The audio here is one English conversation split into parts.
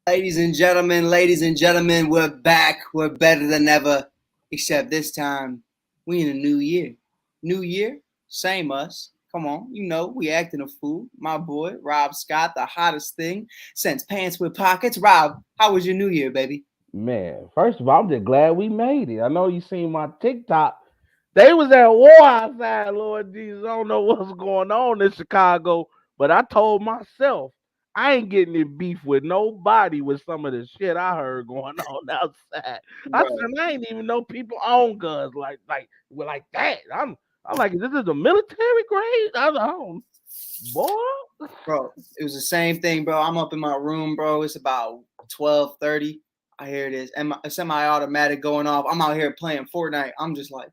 Ladies and gentlemen. Ladies and gentlemen, we're back. We're better than ever, except this time we in a new year. New year, same us. Come on, you know we acting a fool. My boy Rob Scott, the hottest thing since pants with pockets. Rob, how was your New Year, baby? Man, first of all, I'm just glad we made it. I know you seen my TikTok. They was at war outside, Lord Jesus. I don't know what's going on in Chicago, but I told myself I ain't getting in beef with nobody with some of the shit I heard going on outside. I Bro, said I ain't even know people own guns like that. I'm like, this is a military grade. I don't, boy. bro, it was the same thing, bro. I'm up in my room, bro. It's about 12:30. I hear this, and my semi-automatic going off. I'm out here playing Fortnite. I'm just like,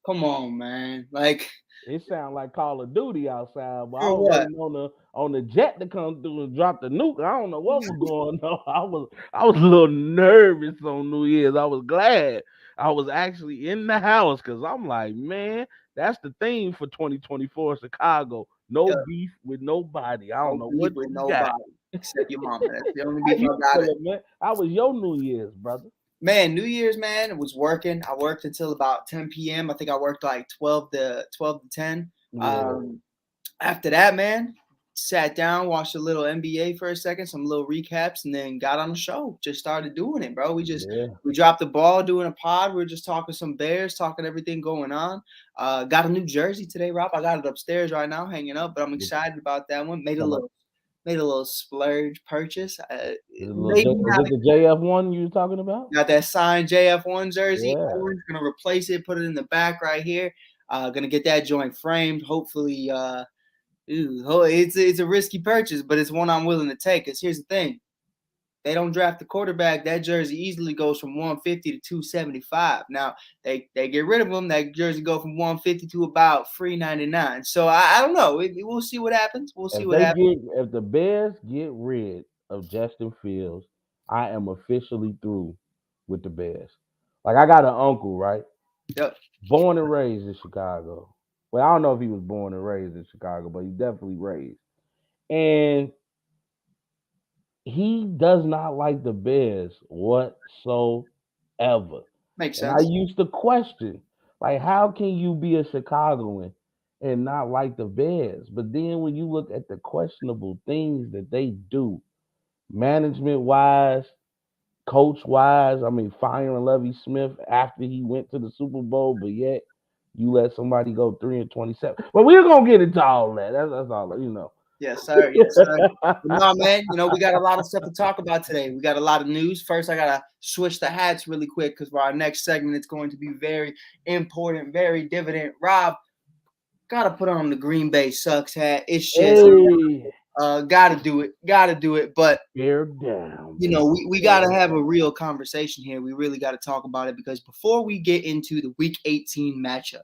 come on, man. Like, It sound like Call of Duty outside, but I for was what? waiting on the jet to come through and drop the nuke. I don't know what was going on. I was a little nervous on New Year's. I was glad I was actually in the house because I'm like, man, that's the theme for 2024 Chicago. No Yeah, beef with nobody. I don't no know beef what with you got. nobody except your mama. That's the only How beef you I got. feeling, man? How was your New Year's, brother? Man, New Year's, man, it was working. I worked until about 10 p.m. I think I worked like 12 to 10. Yeah, Um, After that, man, sat down, watched a little NBA for a second, some little recaps, and then got on the show. Just started doing it, bro. yeah. We dropped the ball doing a pod. We were just talking some Bears, talking everything going on. Got a new jersey today, Rob. I got it upstairs right now, hanging up, but I'm excited about that one. Talking about Made a little splurge purchase. the little Maybe is not it the JF1 you was talking about? got that signed JF1 jersey, Yeah. orange. Gonna replace it, put it in the back right here. Gonna get that joint framed. Hopefully, it's a risky purchase, but it's one I'm willing to take. Cause here's the thing: they don't draft the quarterback. That jersey easily goes from 150 to 275. Now they get rid of him. That jersey go from 150 to about 399. So I don't know. We'll see what happens. We'll see what happens. If the Bears get rid of Justin Fields, I am officially through with the Bears. Like I got an uncle, right? Yep. Born and raised in Chicago. Well, I don't know if he was born and raised in Chicago, but he definitely raised. And he does not like the Bears whatsoever. Makes And I sense. used to question, like, how can you be a Chicagoan and not like the Bears? But then when you look at the questionable things that they do, management wise, coach wise, I mean, firing Lovey Smith after he went to the Super Bowl, but yet you let somebody go 3-27. But we're gonna get into all that. That's all you know. Yes, sir. Yes, sir. No, man, we got a lot of stuff to talk about today. We got a lot of news. First, I got to switch the hats really quick because for our next segment, it's going to be very important, very dividend. Rob, got to put on the Green Bay Sucks hat. It's just, Hey, got to do it. Got to do it. But, bear down, we got to have a real conversation here. We really got to talk about it because before we get into the Week 18 matchup,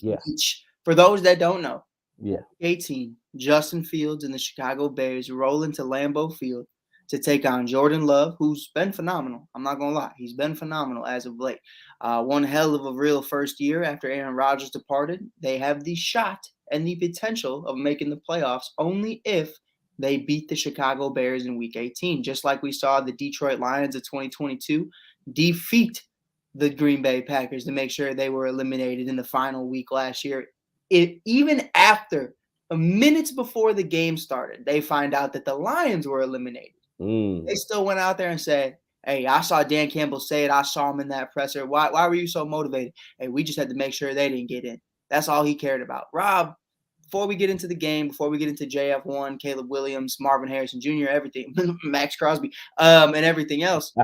yeah, which for those that don't know, yeah. 18, Justin Fields and the Chicago Bears roll into Lambeau Field to take on Jordan Love, who's been phenomenal. I'm not going to lie. He's been phenomenal as of late. One hell of a real first year after Aaron Rodgers departed. They have the shot and the potential of making the playoffs only if they beat the Chicago Bears in Week 18, just like we saw the Detroit Lions of 2022 defeat the Green Bay Packers to make sure they were eliminated in the final week last year. Even after minutes before the game started, they find out that the Lions were eliminated. They Mm, still went out there and said, Hey, I saw Dan Campbell say it. I saw him in that presser. Why were you so motivated? Hey, we just had to make sure they didn't get in. That's all he cared about. Rob, before we get into the game, before we get into JF1, Caleb Williams, Marvin Harrison Jr., everything, Max Crosby, and everything else,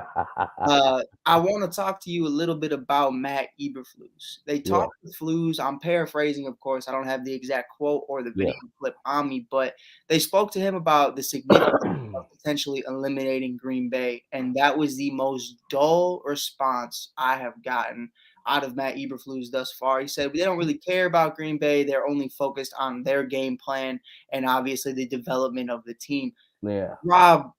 I want to talk to you a little bit about Matt Eberflus. They Yeah, talked to Flus. I'm paraphrasing, of course. I don't have the exact quote or the yeah. video clip on me, but they spoke to him about the significance of potentially eliminating Green Bay, and that was the most dull response I have gotten out of Matt Eberflus thus far. He said they don't really care about Green Bay; they're only focused on their game plan and obviously the development of the team. Yeah, Rob,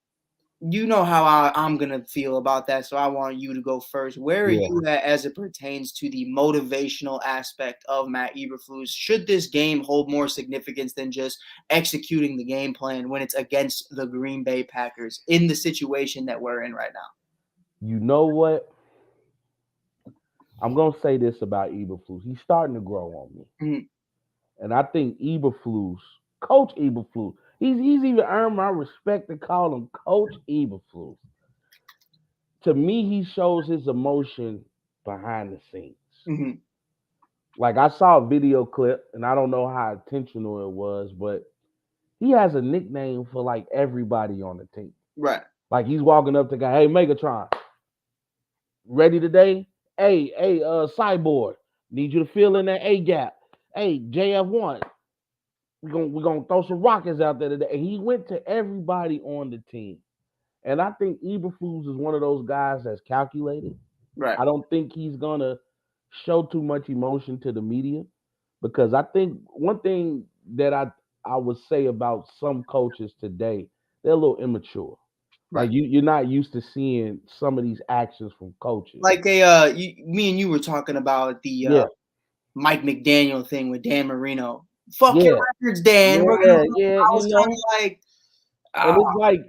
you know how I'm gonna feel about that, so I want you to go first. Where are yeah. you at as it pertains to the motivational aspect of Matt Eberflus? Should this game hold more significance than just executing the game plan when it's against the Green Bay Packers in the situation that we're in right now? You know what? I'm gonna say this about Eberflus. He's starting to grow on me. Mhm. And I think Eberflus, Coach Eberflus, he's even earned my respect to call him Coach Eberflus. To me, he shows his emotion behind the scenes. Mhm. Like I saw a video clip, and I don't know how intentional it was, but he has a nickname for like everybody on the team. Right. Like he's walking up to guy, hey Megatron, ready today? Hey, Cyborg, need you to fill in that A gap. Hey, JF1, we're gonna throw some rockets out there today. And he went to everybody on the team. And I think Eberflus is one of those guys that's calculated. Right. I don't think he's gonna show too much emotion to the media because I think one thing that I would say about some coaches today, they're a little immature. Right. Like you're not used to seeing some of these actions from coaches. Like me and you were talking about the Yeah, Mike McDaniel thing with Dan Marino. Fuck your yeah, records, Dan. We're gonna. yeah, yeah. I was kind of like, And ah, it's like,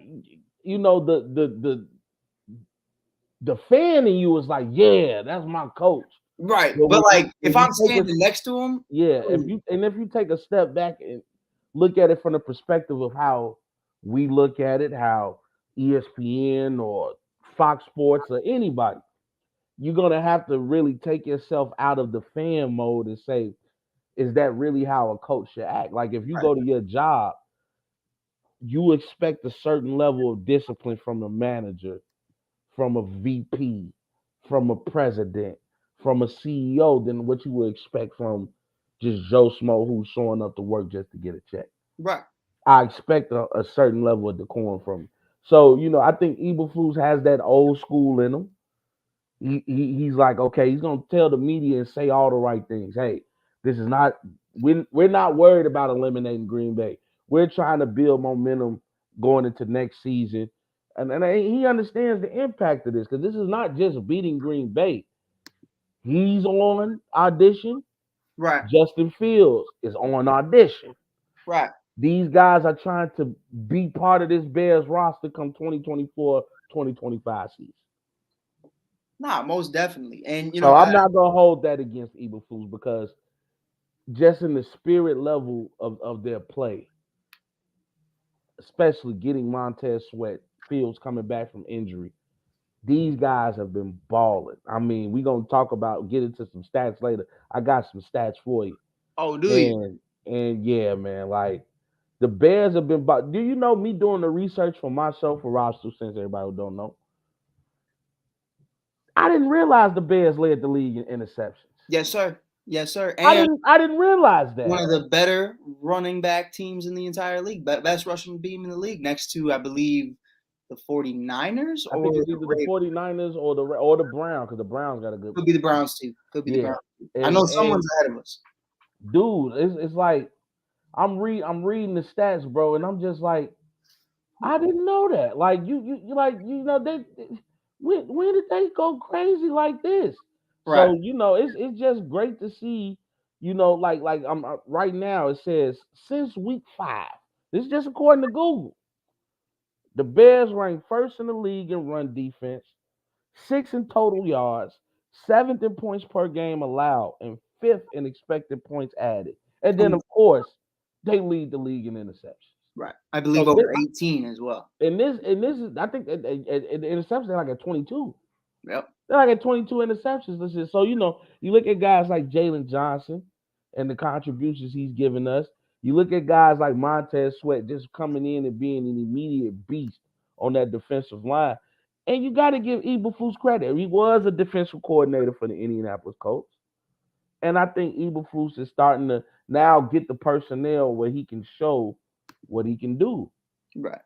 the fan in you is like, yeah, that's my coach. right. But But like, if when you I'm take a standing next to him, yeah, ooh, if you take a step back and look at it from the perspective of how we look at it, how ESPN or Fox Sports or anybody, you're gonna have to really take yourself out of the fan mode and say, is that really how a coach should act? Like if you right, go to your job, you expect a certain level of discipline from the manager, from a VP, from a president, from a CEO than what you would expect from just Joe Smo who's showing up to work just to get a check. right, I expect a certain level of decorum from him. So, I think Eberflus has that old school in him. He's like, okay, he's gonna tell the media and say all the right things. Hey, this is not we're not worried about eliminating Green Bay. We're trying to build momentum going into next season. And he understands the impact of this because this is not just beating Green Bay. He's on audition. right, Justin Fields is on audition. right. These guys are trying to be part of this Bears roster come 2024-2025 season. Nah, most definitely. And So I'm not gonna hold that against Eberflus because just in the spirit level of their play, especially getting Montez Sweat, Fields coming back from injury, these guys have been balling. I mean, we're gonna get into some stats later. I got some stats for you. oh, do you? And yeah, man, like the Bears have been do you know me doing the research for my show for Rob Stu, since everybody who don't know? I didn't realize the Bears led the league in interceptions. Yes, sir. Yes, sir. I And didn't I didn't realize one that. of the better running back teams in the entire league, best rushing team in the league, next to I believe the 49ers I or think it's the either the Ravens. 49ers or the Browns, because the Browns got a good Could be the Browns too. Could be the yeah. Browns too. I know And someone's ahead of us. dude, it's like I'm reading the stats, bro, and I'm just like, I didn't know that. Like you like when did they go crazy like this? Right. So it's just great to see. Like I'm right now. It says since week 5. This is just according to Google. The Bears rank first in the league in run defense, sixth in total yards, seventh in points per game allowed, and fifth in expected points added. And then, of course, they lead the league in interceptions. Right. I believe So over 18 as well. and this is I think the interceptions are like at 22. Yep. They're like at 22 interceptions. Listen, so you look at guys like Jalen Johnson and the contributions he's given us. You look at guys like Montez Sweat just coming in and being an immediate beast on that defensive line. And you got to give Eberflus credit. He was a defensive coordinator for the Indianapolis Colts. And I think Eberflus is starting to now get the personnel where he can show what he can do. Right.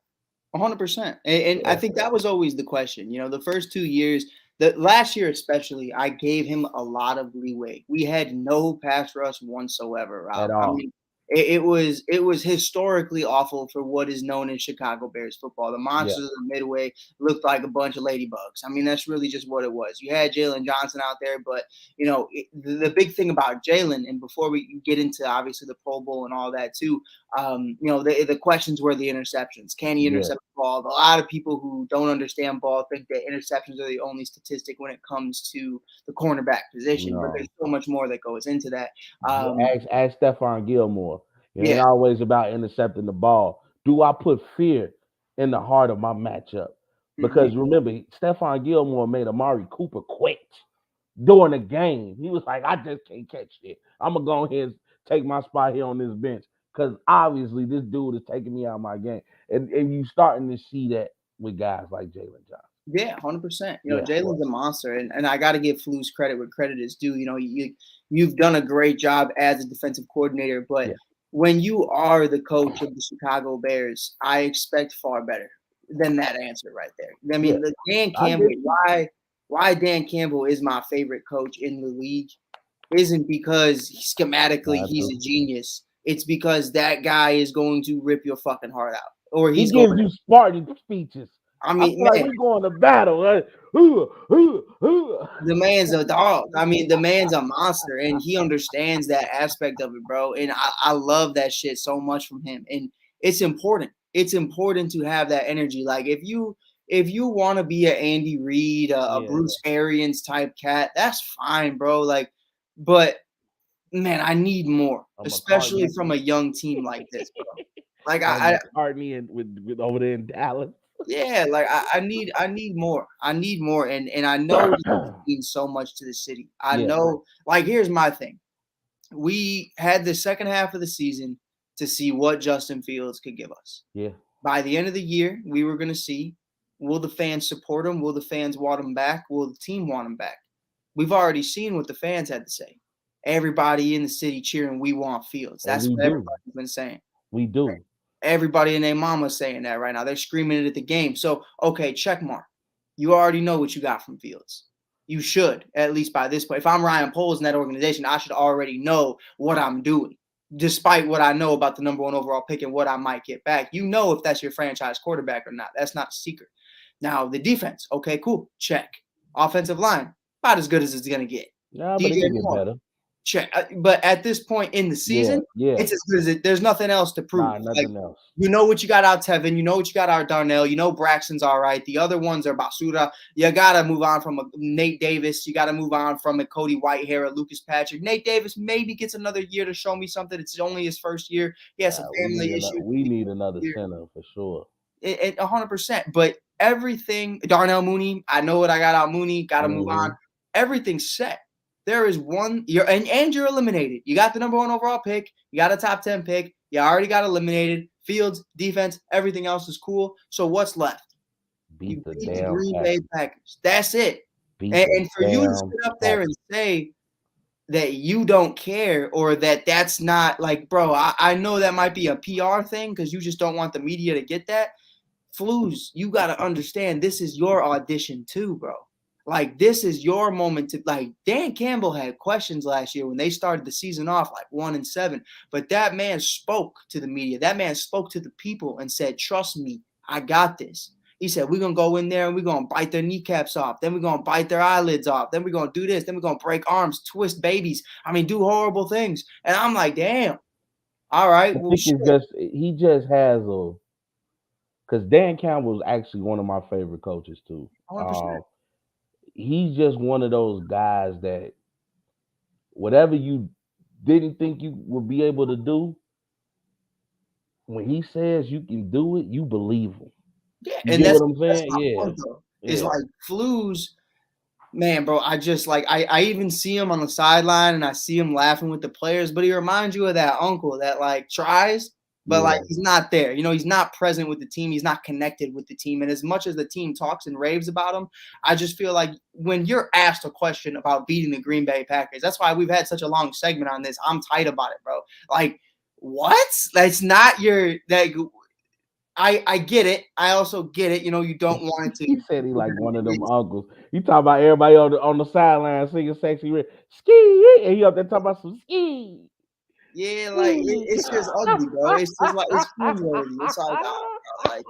100%. And I Yeah. think that was always the question. The first 2 years, the last year especially, I gave him a lot of leeway. We had no pass rush whatsoever, At Rob. I all. mean, it was historically awful for what is known in Chicago Bears football. The Yeah. monsters of the Midway looked like a bunch of ladybugs. I mean, that's really just what it was. You had Jalen Johnson out there, but the big thing about Jalen, and before we get into obviously the Pro Bowl and all that too, the questions were the interceptions. Can he Yeah. intercept the ball? A lot of people who don't understand ball think that interceptions are the only statistic when it comes to the cornerback position, but No. there's so much more that goes into that. Ask Stephon Gilmore. It ain't Yeah. always about intercepting the ball. Do I put fear in the heart of my matchup? Mhm. Because remember, Stephon Gilmore made Amari Cooper quit during the game. He was like, I just can't catch it. I'm gonna go ahead and take my spot here on this bench. Because obviously this dude is taking me out of my game. And you starting to see that with guys like Jalen Johnson. Yeah, 100%. Yeah. Jalen's a monster, and I got to give Flus credit where credit is due. You've done a great job as a defensive coordinator, but Yeah. when you are the coach of the Chicago Bears, I expect far better than that answer right there. I Yeah. mean, the Dan I Campbell, get you. why Dan Campbell is my favorite coach in the league isn't because schematically Got he's to. a genius. It's because that guy is going to rip your fucking heart out, or He he's going. gives you Spartan speeches. I I mean, feel like man, we're going to battle. Like, "Hoo." the man's a dog. I mean, the man's a monster, and he understands that aspect of it, bro. And I love that shit so much from him. And it's important. It's important to have that energy. Like if you want to be a Andy Reid, a Yeah. Bruce Arians type cat, that's fine, bro. Like, but man, I need more, A especially McCartney. from a young team like this, bro. Like A I McCartney and with over there in Dallas. yeah, like I need more. I need more, and I know this means so much to the city. I Yeah. know. Like, here's my thing: we had the second half of the season to see what Justin Fields could give us. Yeah. By the end of the year, we were going to see: will the fans support him? Will the fans want him back? Will the team want him back? We've already seen what the fans had to say. Everybody in the city cheering, "We want Fields." And That's we what do. everybody's been saying. We do. Everybody and their mama saying that right now. They're screaming it at the game. So, okay, check mark. You already know what you got from Fields. You should, at least by this point. If I'm Ryan Poles in that organization, I should already know what I'm doing, despite what I know about the number one overall pick and what I might get back. You know if that's your franchise quarterback or not. That's not a secret. Now, the defense, okay, cool, check. Offensive line, about as good as it's going to get. Yeah, but it DJ can get Moore, better. check. But at this point in the Yeah. season, Yeah. it's as good as it. There's nothing else to prove. Nah, Like, nothing else. you know what you got out Tevin. You know what you got out Darnell. You know Braxton's all right. The other ones are Basura. You got to move on from a Nate Davis. You got to move on from a Cody Whitehair, a Lucas Patrick. Nate Davis maybe gets another year to show me something. It's only his first year. He has some family issues. We need another center for sure. 100%. But everything, Darnell Mooney, I know what I got out Mooney. Got to move on. Everything's set. There is one, and you're eliminated. You got the number one overall pick. You got a top 10 pick. You already got eliminated. Fields, defense, everything else is cool. So what's left? You beat the Green Bay Packers. That's it. And for you to sit up there and say that you don't care or that's not like, bro, I know that might be a PR thing because you just don't want the media to get that. Flus, you got to understand this is your audition too, bro. Like, this is your moment to, like, Dan Campbell had questions last year when they started the season off like 1-7, but that man spoke to the media. That man spoke to the people and said, trust me, I got this. He said, we're going to go in there and we're going to bite their kneecaps off. Then we're going to bite their eyelids off. Then we're going to do this. Then we're going to break arms, twist babies. I mean, do horrible things. And I'm like, damn. All right. I think he just has a, because Dan Campbell is actually one of my favorite coaches too. 100%. He's just one of those guys that whatever you didn't think you would be able to do, when he says you can do it, you believe him. Yeah, You and get that's what I'm saying? my Yeah, point though. Is yeah, like Flues, man, bro. I just like I even see him on the sideline and I see him laughing with the players, but he reminds you of that uncle that like tries, but yeah. like he's not there. You know, he's not present with the team. He's not connected with the team. And as much as the team talks and raves about him, I just feel like when you're asked a question about beating the Green Bay Packers, that's why we've had such a long segment on this. I'm tight about it, bro. Like, what? That's not your that I get it. I also get it. You know, you don't want it to. He said he like one of them uncles. You talk about everybody on the sideline singing sexy red ski, and he up there talking about some ski. Yeah, like it's just ugly, bro. It's just like it's cringeworthy. It's like, oh, bro, like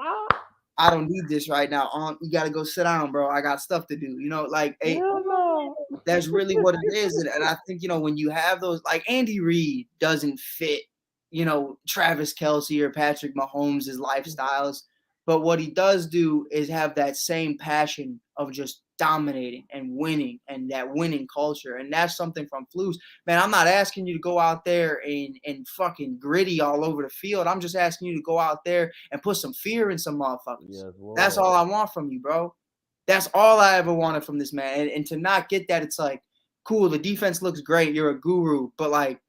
I don't need this right now. You got to go sit down, bro. I got stuff to do. You know, like hey, Hell no. that's really what it is. And I think, you know, when you have those, like Andy Reid doesn't fit, you know, Travis Kelce or Patrick Mahomes' lifestyles. But what he does do is have that same passion of just dominating and winning and that winning culture. And that's something from Flus. Man, I'm not asking you to go out there and fucking gritty all over the field. I'm just asking you to go out there and put some fear in some motherfuckers. Yes, That's Lord. all I want from you, bro. That's all I ever wanted from this man. And to not get that, it's like, cool, the defense looks great. You're a guru. But like,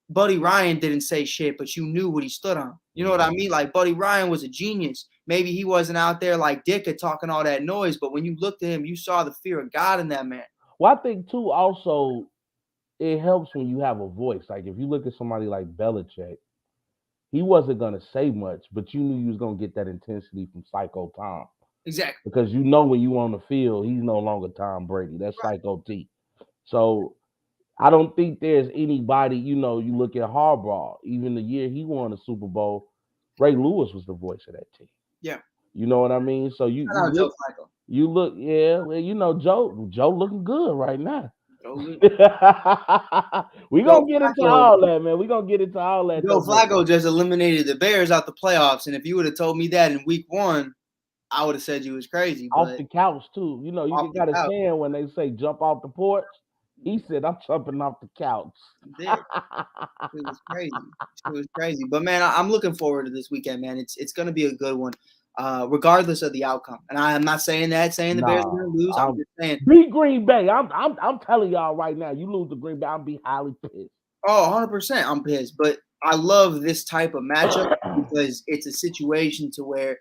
Buddy Ryan didn't say shit, but you knew what he stood on. You know what I mean? Like, Buddy Ryan was a genius. Maybe he wasn't out there like Ditka talking all that noise, but when you looked at him, you saw the fear of God in that man. Well, I think too, also, it helps when you have a voice. Like if you look at somebody like Belichick, he wasn't gonna say much, but you knew you was gonna get that intensity from Psycho Tom. Exactly. Because you know when you on the field, he's no longer Tom Brady. That's Right. Psycho T. So I don't think there's anybody, you know, you look at Harbaugh, even the year he won the Super Bowl, Ray Lewis was the voice of that team. Yeah. You know what I mean? So you Shout you out look Joe Flacco. you look, yeah, well, you know, Joe looking good right now. Joe, We Joe gonna get into Flacco. all that, man. We gonna get into all that Joe though. But Flacco just eliminated the Bears out the playoffs. And if you would have told me that in week one, I would have said you was crazy. off But the couch too. You know, off you the got a couch, saying when they say jump off the porch. He said, I'm jumping off the couch. you did. It was crazy. It was crazy. But man, I'm looking forward to this weekend, man. It's gonna be a good one, regardless of the outcome. And I'm not saying the Bears are Nah, gonna lose. I'm just saying, beat Green Bay. I'm telling y'all right now, you lose to Green Bay, I'll be highly pissed. oh, 100%, I'm pissed. But I love this type of matchup because it's a situation to where,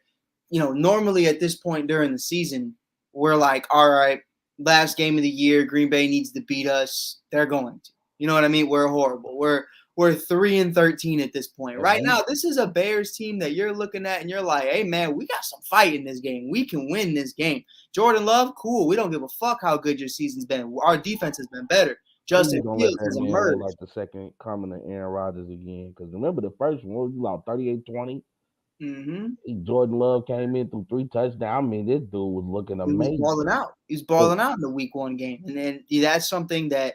you know, normally at this point during the season, we're like, all right, last game of the year, Green Bay needs to beat us. They're going to. You know what I mean? We're horrible. We're 3-13 at this point. And Right they now, this is a Bears team that you're looking at and you're like, hey man, we got some fight in this game. We can win this game. Jordan Love, cool. We don't give a fuck how good your season's been. Our defense has been better. please Justin don't let Fields that has man look emerged. like the second coming of Aaron Rodgers again. Because remember the first one, you lost 38-20. Mm-hmm. Jordan Love came in through 3 touchdowns. I mean, this dude was looking He was amazing. balling out. He's balling out in the week one game. And then that's something that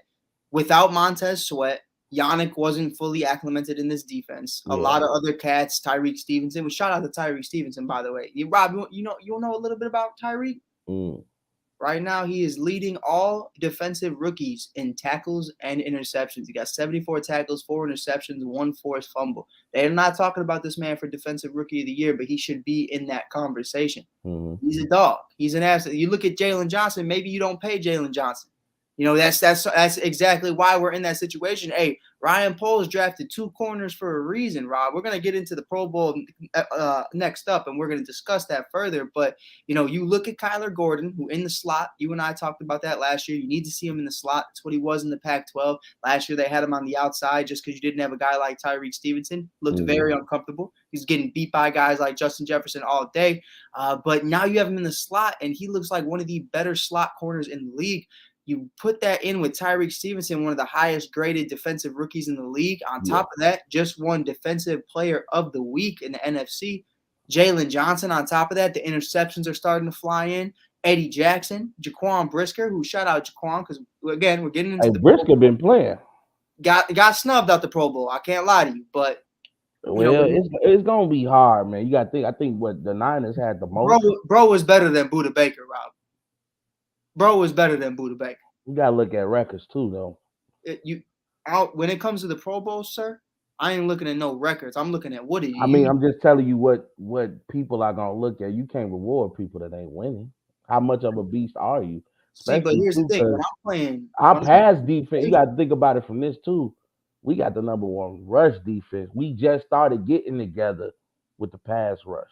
without Montez Sweat, Yannick wasn't fully acclimated in this defense. A Yeah. lot of other cats, Tyreek Stevenson. Well, shout out to Tyreek Stevenson, by the way. Rob, you know a little bit about Tyreek? Mm. Right now, he is leading all defensive rookies in tackles and interceptions. He got 74 tackles, 4 interceptions, 1 forced fumble. They're not talking about this man for defensive rookie of the year, but he should be in that conversation. Mm-hmm. He's a dog. He's an asset. You look at Jalen Johnson. Maybe you don't pay Jalen Johnson. You know, that's exactly why we're in that situation. Hey, Ryan Poles drafted 2 corners for a reason, Rob. We're going to get into the Pro Bowl next up, and we're going to discuss that further. But, you know, you look at Kyler Gordon, who in the slot, you and I talked about that last year. You need to see him in the slot. That's what he was in the Pac-12. Last year they had him on the outside just because you didn't have a guy like Tyreek Stevenson. Looked very uncomfortable. He's getting beat by guys like Justin Jefferson all day. But now you have him in the slot, and he looks like one of the better slot corners in the league. You put that in with Tyreek Stevenson, one of the highest graded defensive rookies in the league. On top of that, just won Defensive Player of the Week in the NFC. Jalen Johnson, on top of that, the interceptions are starting to fly in. Eddie Jackson, Jaquan Brisker, who shout out Jaquan because, again, we're getting into the Brisker been playing. Got snubbed out the Pro Bowl. I can't lie to you, but well, it's gonna be hard, man. You got to think. I think what the Niners had the most. Bro was better than Budda Baker, Rob. Bro was better than Budda Baker. You gotta look at records too, though. When it comes to the Pro Bowl, sir, I ain't looking at no records. I'm looking at what do I mean, you I'm just telling you what people are gonna look at. You can't reward people that ain't winning. How much of a beast are you? see. But Especially here's the too, thing: because when I'm playing, our when I'm pass defense, you Baker, got to think about it from this too. We got the number one rush defense. We just started getting together with the pass rush.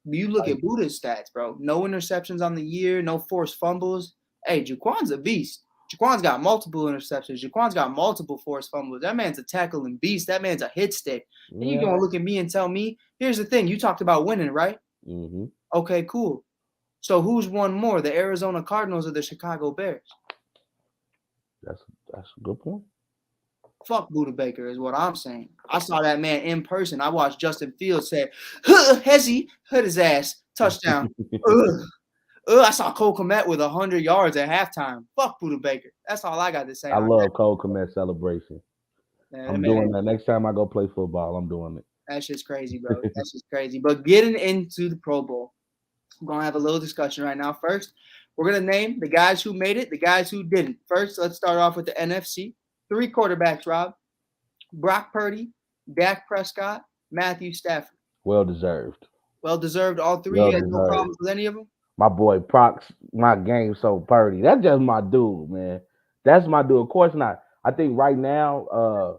you look Like, at Buddha's stats, bro. No interceptions on the year, no forced fumbles. Hey, Jaquan's a beast. Jaquan's got multiple interceptions. Jaquan's got multiple forced fumbles. That man's a tackling beast. That man's a hit stick. And you yeah. gonna look at me and tell me, here's the thing: you talked about winning, right? Hmm. Okay, cool. So who's won more, the Arizona Cardinals or the Chicago Bears? That's that's a good point. Fuck Buda Baker is what I'm saying. I saw that man in person. I watched Justin Fields say, huh, Hezzy, hit his ass, touchdown. Ugh. I saw Cole Kmet with 100 yards at halftime. Fuck Buda Baker. That's all I got to say I on that. love Cole Kmet celebration. Man, I'm man, doing that next time I go play football. I'm doing that's just crazy, bro. That's just crazy. But getting into the Pro Bowl, we're going to have a little discussion right now. First, we're going to name the guys who made it, the guys who didn't. First, let's start off with the NFC. 3 quarterbacks, Rob. Brock Purdy, Dak Prescott, Matthew Stafford. well deserved. Well deserved, all 3. Well You had no deserved. problems with any of them? My boy Prox, my game so purdy. That's just my dude, man. That's my dude. Of course not. I think right now,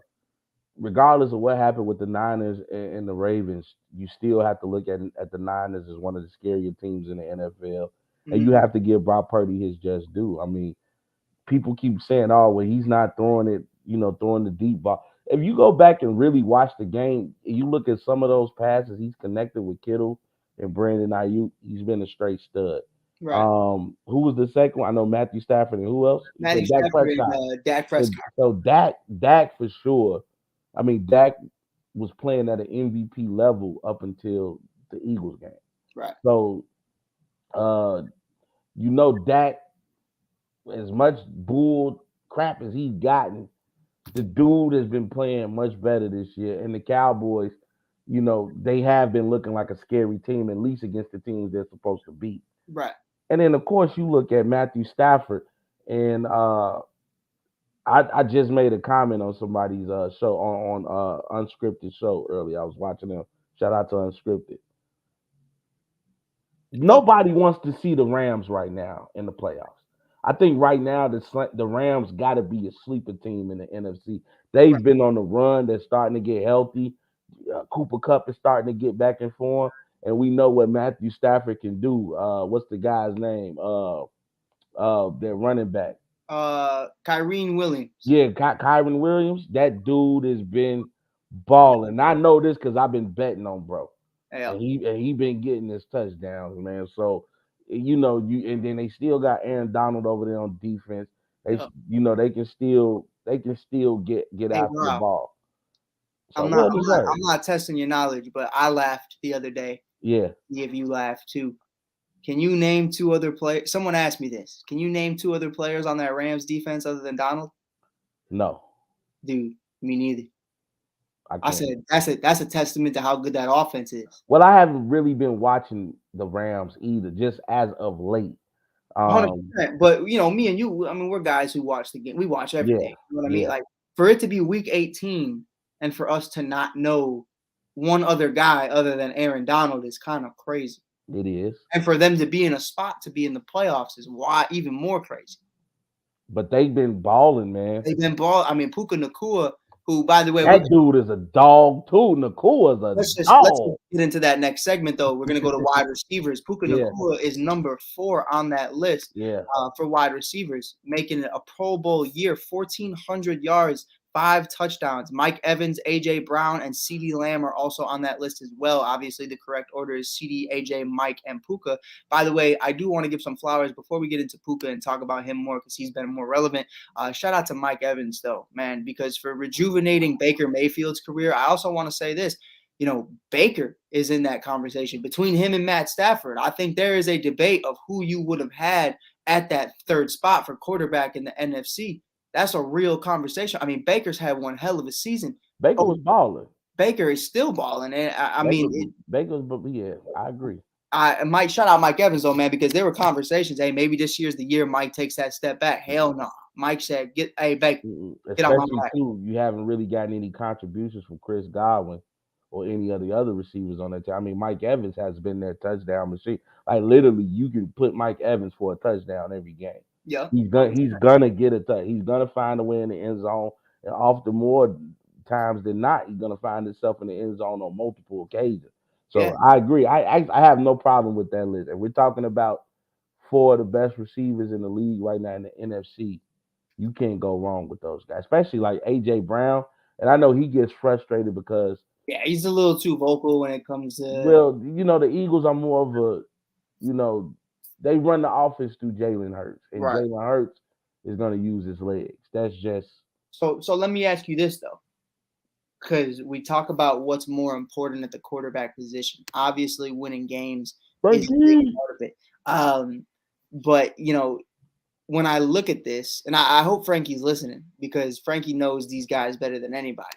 regardless of what happened with the Niners and the Ravens, you still have to look at the Niners as one of the scarier teams in the NFL, and you Mm-hmm. have to give Brock Purdy his just due. I mean, people keep saying, "Oh, well, he's not throwing it, throwing the deep ball." If you go back and really watch the game, you look at some of those passes he's connected with Kittle and Brandon Ayuk. He's been a straight stud. Right. Who was the second one? I know Matthew Stafford and who else? You Matthew said Dak Stafford and Prescott. Dak So, Prescott. so Dak for sure. I mean, Dak was playing at an MVP level up until the Eagles game. Right. So, uh, Dak, as much bull crap as he's gotten, the dude has been playing much better this year. And the Cowboys, they have been looking like a scary team, at least against the teams they're supposed to beat. Right. And then, of course, you look at Matthew Stafford, and I just made a comment on somebody's show on Unscripted show earlier. I was watching them. Shout out to Unscripted. Nobody wants to see the Rams right now in the playoffs. I think right now the Rams got to be a sleeper team in the NFC. They've been on the run. They're starting to get healthy. Cooper Kupp is starting to get back in form, and we know what Matthew Stafford can do. What's the guy's name? Their running back. Kyrene Williams. Yeah, Kyron Williams. That dude has been balling. I know this because I've been betting on bro. Yeah. And he been getting his touchdowns, man. So and then they still got Aaron Donald over there on defense. They Yeah. they can still get Hey, after the Rob, ball. So I'm not, well I'm not, deserved. I'm not testing your knowledge, but I laughed the other day. Yeah. See if you laughed too. Can you name 2 other players? Someone asked me this. Can you name 2 other players on that Rams defense other than Donald? No, Dude, me neither. I I can't. said that's a testament to how good that offense is. Well, I haven't really been watching the Rams either, just as of late. Um, 100%. But me and you, I mean, we're guys who watch the game. We watch every yeah, day. You know what I mean? yeah, Like for it to be week 18 and for us to not know one other guy other than Aaron Donald is kind of crazy. it is. And for them to be in a spot to be in the playoffs is why even more crazy. But they've been balling, man. They've been I mean, Puka Nakua, who by the way, That dude is a dog too. Nakua's a let's dog. get into that next segment though. We're gonna go to wide receivers. Puka Yeah, Nakua is number 4 on that list yeah. for wide receivers, making it a Pro Bowl year, 1,400 yards, 5 touchdowns. Mike Evans, AJ Brown, and CeeDee Lamb are also on that list as well. Obviously, the correct order is CeeDee, AJ, Mike, and Puka. By the way, I do want to give some flowers before we get into Puka and talk about him more because he's been more relevant. Shout out to Mike Evans, though, man, because for rejuvenating Baker Mayfield's career, I also want to say this. Baker is in that conversation between him and Matt Stafford. I think there is a debate of who you would have had at that 3rd spot for quarterback in the NFC. That's a real conversation. I mean, Baker's had one hell of a season. Baker was balling. Baker is still balling, and I mean, Baker's, yeah, I agree. Mike, shout out Mike Evans though, man, because there were conversations. Hey, maybe this year's the year Mike takes that step back. Hell no. Mike said, hey, Baker, get on my Especially back. too, you haven't really gotten any contributions from Chris Godwin or any of the other receivers on that team. I mean, Mike Evans has been their touchdown machine. Like literally, you can put Mike Evans for a touchdown every game. Yeah. He's gonna get a touch. He's gonna find a way in the end zone, and often more times than not, he's gonna find himself in the end zone on multiple occasions. Yeah. So I agree. I have no problem with that list. And we're talking about four of the best receivers in the league right now in the NFC. You can't go wrong with those guys, especially like AJ Brown. And I know he gets frustrated because, Yeah, he's a little too vocal when it comes to well, the Eagles are more of a, you know, they run the offense through Jalen Hurts, and right. Jalen Hurts is going to use his legs. That's just So let me ask you this though, because we talk about what's more important at the quarterback position. Obviously, winning games is a big Frankie. part of it. But when I look at this, and I hope Frankie's listening because Frankie knows these guys better than anybody.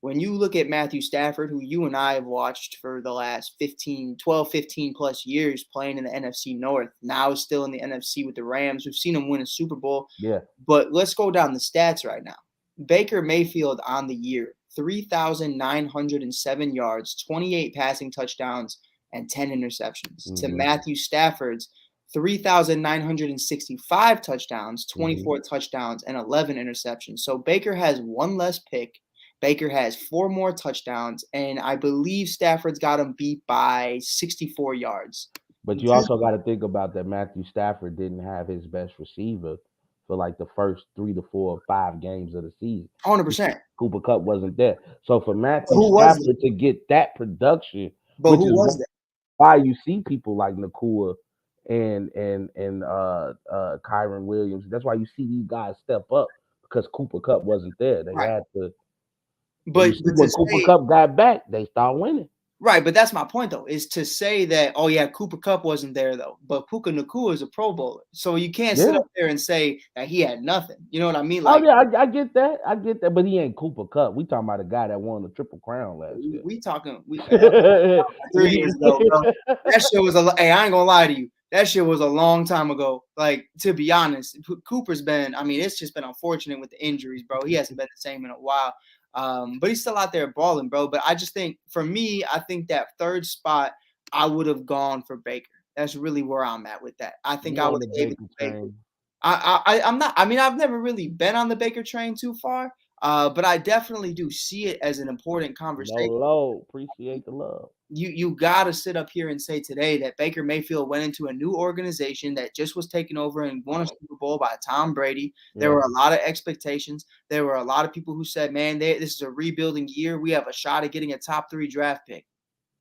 When you look at Matthew Stafford, who you and I have watched for the last 12, 15 plus years playing in the NFC North, now is still in the NFC with the Rams. We've seen him win a Super Bowl. Yeah. But let's go down the stats right now. Baker Mayfield on the year, 3,907 yards, 28 passing touchdowns, and 10 interceptions. To Matthew Stafford's 3,965 touchdowns, 24 touchdowns, and 11 interceptions. So Baker has one less pick. Baker has 4 more touchdowns, and I believe Stafford's got him beat by 64 yards. But you also got to think about that Matthew Stafford didn't have his best receiver for like the first 3 to 4 or 5 games of the season. 100%. Cooper Kupp wasn't there. So for Matthew Who was Stafford to get that production, But which who is was that? why you see people like Nakua and Kyron Williams. That's why you see these guys step up because Cooper Kupp wasn't there. They Right. had to. But When Cooper Kupp got back, they start winning. Right, but that's my point though, is to say that, oh yeah, Cooper Kupp wasn't there though, but Puka Nacua is a Pro Bowler, so you can't sit up there and say that he had nothing. You know what I mean? Oh Like, yeah, I get that. I get that, but he ain't Cooper Kupp. We talking about a guy that won the Triple Crown last year. we talking 3 years ago, bro. That shit was hey, I ain't gonna lie to you. That shit was a long time ago. Like, to be honest, Cooper's been, I mean, it's just been unfortunate with the injuries, bro. He hasn't been the same in a while. But he's still out there balling, bro. But I just think, for me, I think that third spot, I would have gone for Baker. That's really where I'm at with that. I think I would have gave it to Baker. I'm not. I mean, I've never really been on the Baker train too far, but I definitely do see it as an important conversation. No low, appreciate the love. You got to sit up here and say today that Baker Mayfield went into a new organization that just was taken over and won a Super Bowl by Tom Brady. There were a lot of expectations. There were a lot of people who said, man, this is a rebuilding year. We have a shot at getting a top 3 draft pick.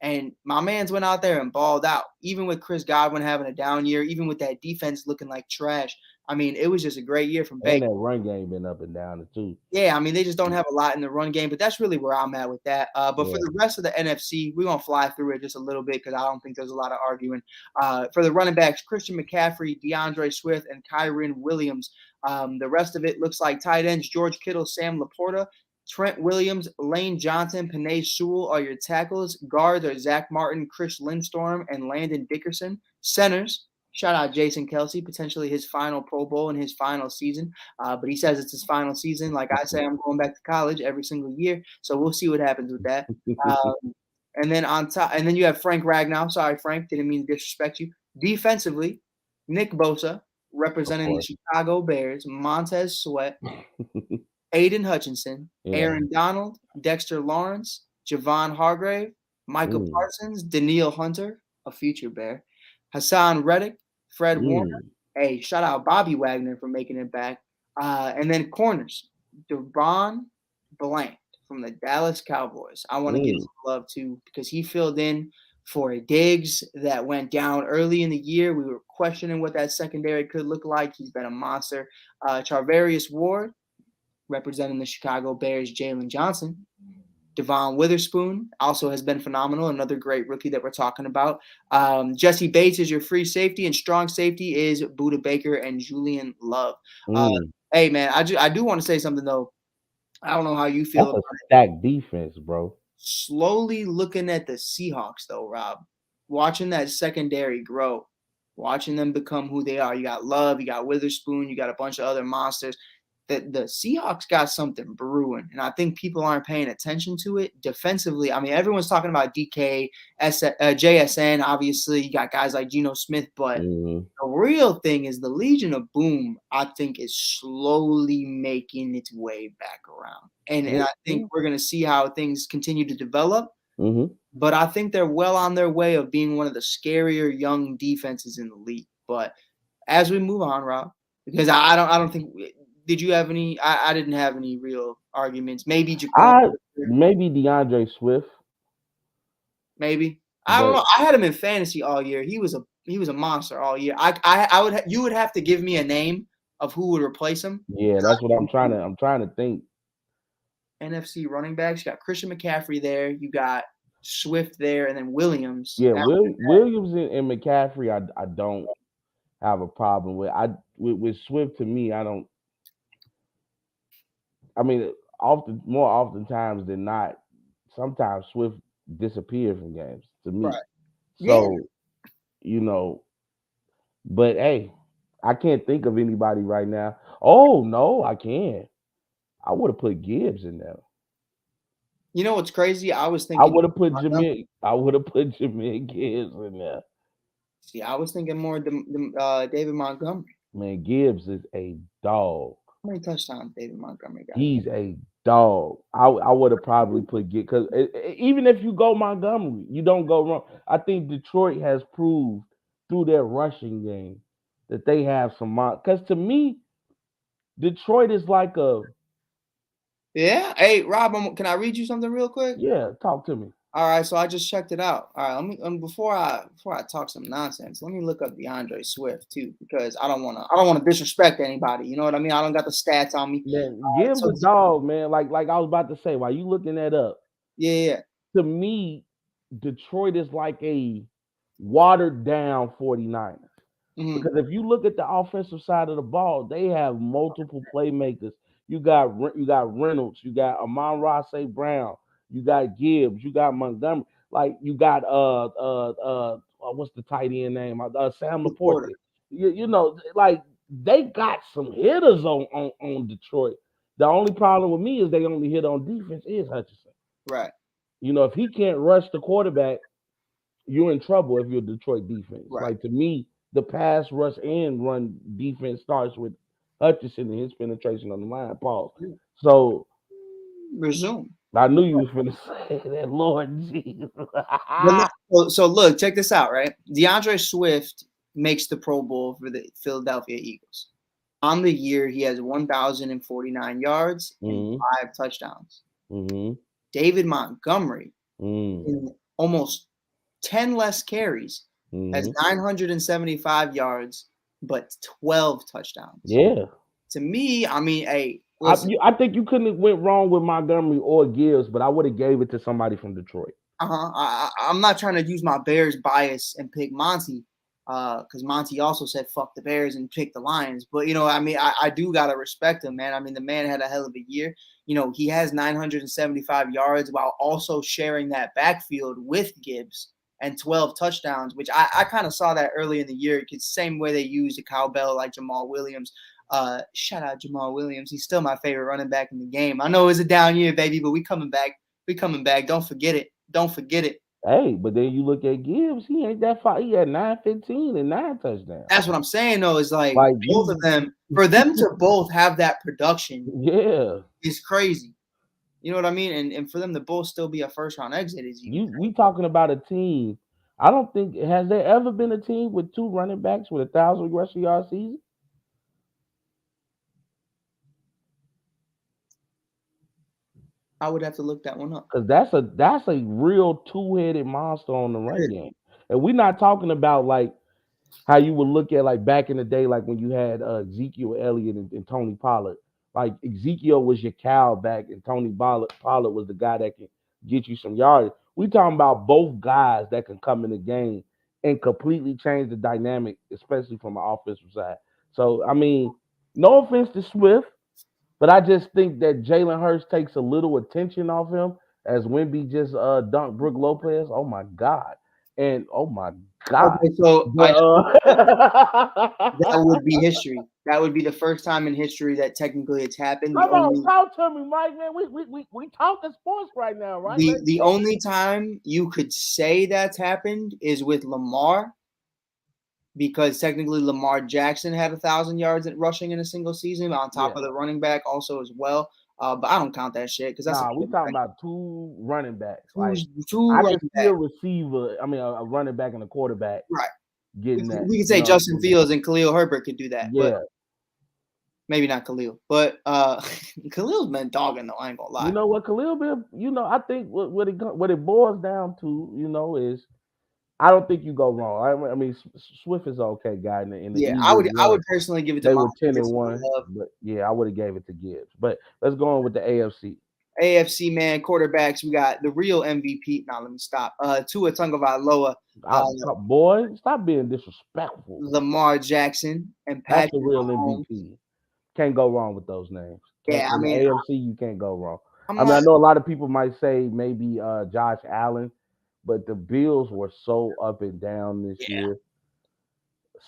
And my mans went out there and balled out, even with Chris Godwin having a down year, even with that defense looking like trash. I mean, it was just a great year from Baker. And that run game been up and down too. Yeah, I mean, they just don't have a lot in the run game, but that's really where I'm at with that. But for the rest of the NFC, we're going to fly through it just a little bit because I don't think there's a lot of arguing. For the running backs, Christian McCaffrey, DeAndre Swift, and Kyren Williams. The rest of it looks like tight ends, George Kittle, Sam Laporta, Trent Williams, Lane Johnson, Penei Sewell are your tackles. Guards are Zach Martin, Chris Lindstorm, and Landon Dickerson. Centers, shout out Jason Kelce, potentially his final Pro Bowl in his final season. But he says it's his final season. Like I say, I'm going back to college every single year. So we'll see what happens with that. And then on top, and then you have Frank Ragnow. Sorry, Frank, didn't mean to disrespect you. Defensively, Nick Bosa, representing the Chicago Bears, Montez Sweat, Aiden Hutchinson, Aaron Donald, Dexter Lawrence, Javon Hargrave, Michael Parsons, Daniil Hunter, a future Bear, Hassan Reddick, Fred Warner. Hey, shout out Bobby Wagner for making it back. And then corners, Devon Blank from the Dallas Cowboys. I want to give some love to because he filled in for Diggs that went down early in the year. We were questioning what that secondary could look like. He's been a monster. Charvarius Ward, representing the Chicago Bears, Jalen Johnson. Devon Witherspoon also has been phenomenal. Another great rookie that we're talking about. Jesse Bates is your free safety, and strong safety is Budda Baker and Julian Love. Hey, man, I do want to say something, though. I don't know how you feel about it. Stacked defense, bro. Slowly looking at the Seahawks, though, Rob. watching that secondary grow, watching them become who they are. You got Love, you got Witherspoon, you got a bunch of other monsters. The Seahawks got something brewing, and I think people aren't paying attention to it defensively. I mean, everyone's talking about DK, JSN. Obviously, you got guys like Geno Smith, but Mhm. the real thing is the Legion of Boom, I think, is slowly making its way back around. And I think we're going to see how things continue to develop. Mhm. But I think they're well on their way of being one of the scarier young defenses in the league. But as we move on, Rob, because I don't think did you have any? I didn't have any real arguments. Maybe Jacoby, I maybe DeAndre Swift, maybe I don't but know. I had him in fantasy all year. He was a monster all year. I would you would have to give me a name of who would replace him. yeah, that's what I'm trying to think. NFC running backs. You got Christian McCaffrey there. You got Swift there, and then Williams. Yeah, Now, Williams and McCaffrey, I don't have a problem with. With Swift to me, I don't. I mean, more oftentimes than not, sometimes Swift disappears from games to me. right? Yeah. So you know, but hey, I can't think of anybody right now. Oh no, I can. I would have put Gibbs in there. You know what's crazy? I was I thinking would have put Montgomery. Jameer. I would have put Jameer Gibbs in there. See, I was thinking more David Montgomery. Man, Gibbs is a dog. How many touchdowns David Montgomery got? He's a dog. I would have probably put Gibbs because even if you go Montgomery, you don't go wrong. I think Detroit has proved through their rushing game that they have some. Because to me, Detroit is like a Yeah. Hey, Rob, can I read you something real quick? yeah. Talk to me. All right, so I just checked it out. All right, let me before I talk some nonsense, let me look up DeAndre Swift too, because I don't want to disrespect anybody. You know what I mean? I don't got the stats on me. Man, All right, Gibbs so a dog, man. Like I was about to say, while you looking that up, yeah, to me, Detroit is like a watered down 49ers. mm-hmm. Because if you look at the offensive side of the ball, they have multiple playmakers. You got Reynolds, you got Amon-Ra St. Brown, you got Gibbs, you got Montgomery, like you got what's the tight end name? Sam Laporte. Porter, You know, like they got some hitters on Detroit. The only problem with me is they only hit on defense is Hutchinson. right, You know, if he can't rush the quarterback, you're in trouble if you're Detroit defense. right. Like to me, the pass rush and run defense starts with Hutchinson and his penetration on the line. Pause. So Resume. I knew you was gonna say that, Lord Jesus. So look, check this out, right? DeAndre Swift makes the Pro Bowl for the Philadelphia Eagles. On the year, he has 1,049 yards and 5 touchdowns. Mm-hmm. David Montgomery, Mm-hmm. in almost 10 less carries, has 975 yards, but 12 touchdowns. Yeah. To me, I mean, hey, listen, I think you couldn't have went wrong with Montgomery or Gibbs, but I would have gave it to somebody from Detroit. I'm not trying to use my Bears bias and pick Monty, because Monty also said fuck the Bears and pick the Lions. But you know, I mean, I do gotta respect him, man. I mean, the man had a hell of a year. You know, he has 975 yards while also sharing that backfield with Gibbs and 12 touchdowns, which I kind of saw that early in the year. It's the same way they used a cowbell like Jamal Williams. Shout out Jamal Williams. He's still my favorite running back in the game. I know it's a down year, baby, but we coming back. We coming back. Don't forget it. Don't forget it. Hey, but then you look at Gibbs, he ain't that far. He had 915 and 9 touchdowns. That's what I'm saying, though, is like both you, of them, for them to both have that production yeah, is crazy. You know what I mean? And for them to both still be a first round exit is we talking about a team. I don't think has there ever been a team with 2 running backs with 1,000 rushing yard season? I would have to look that one up. Because that's a real 2-headed monster on the run game. And we're not talking about like how you would look at like back in the day, like when you had Ezekiel Elliott and Tony Pollard. Like Ezekiel was your cow back, and Tony Pollard was the guy that can get you some yards. We talking about both guys that can come in the game and completely change the dynamic, especially from an offensive side. So I mean, no offense to Swift, but I just think that Jalen Hurts takes a little attention off him as Wemby just dunked Brook Lopez. Oh my God. And oh my God. Okay, so But that would be history. That would be the first time in history that technically it's happened. come on, talk to me, Mike, man. We talking sports right now, right? The only time you could say that's happened is with Lamar, because technically Lamar Jackson had 1,000 yards at rushing in a single season on top of the running back also as well. But I don't count that shit because that's we talking about two running backs. Like two I can running see a backs. receiver. I mean, a running back and a quarterback Right. getting that. We could say Justin Fields and Khalil Herbert could do that. Yeah. But maybe not Khalil. But Khalil's been dogging though. I ain't gonna lie. You know what, Khalil been? I think what it boils down to, is I don't think you go wrong. I mean, Swift is an okay guy in the Yeah, Eagles. I would personally give it to They were Myles 10-1, but yeah, I would have gave it to Gibbs. But let's go on with the AFC. AFC, man, quarterbacks. We got the real MVP. Now let me stop. Tua Tagovailoa. Boy, stop being disrespectful. Lamar Jackson and That's Patrick the real Mahomes. MVP. Can't go wrong with those names. Yeah, I in mean, the AFC, you can't go wrong. I know a lot of people might say maybe Josh Allen, but the Bills were so up and down this year.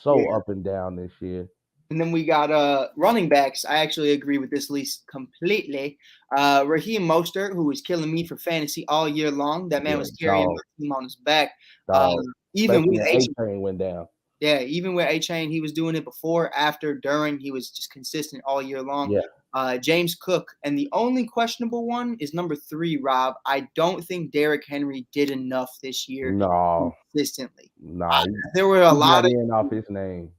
Up and down this year. And then we got running backs. I actually agree with this list completely. Raheem Mostert, who was killing me for fantasy all year long. That man was carrying my team on his back. Even when A-Chain went down. Yeah, even with A-Chain, he was doing it before, after, during. He was just consistent all year long. Yeah. James Cook. And the only questionable one is number 3, Rob. I don't think Derrick Henry did enough this year consistently. There were a lot off his name.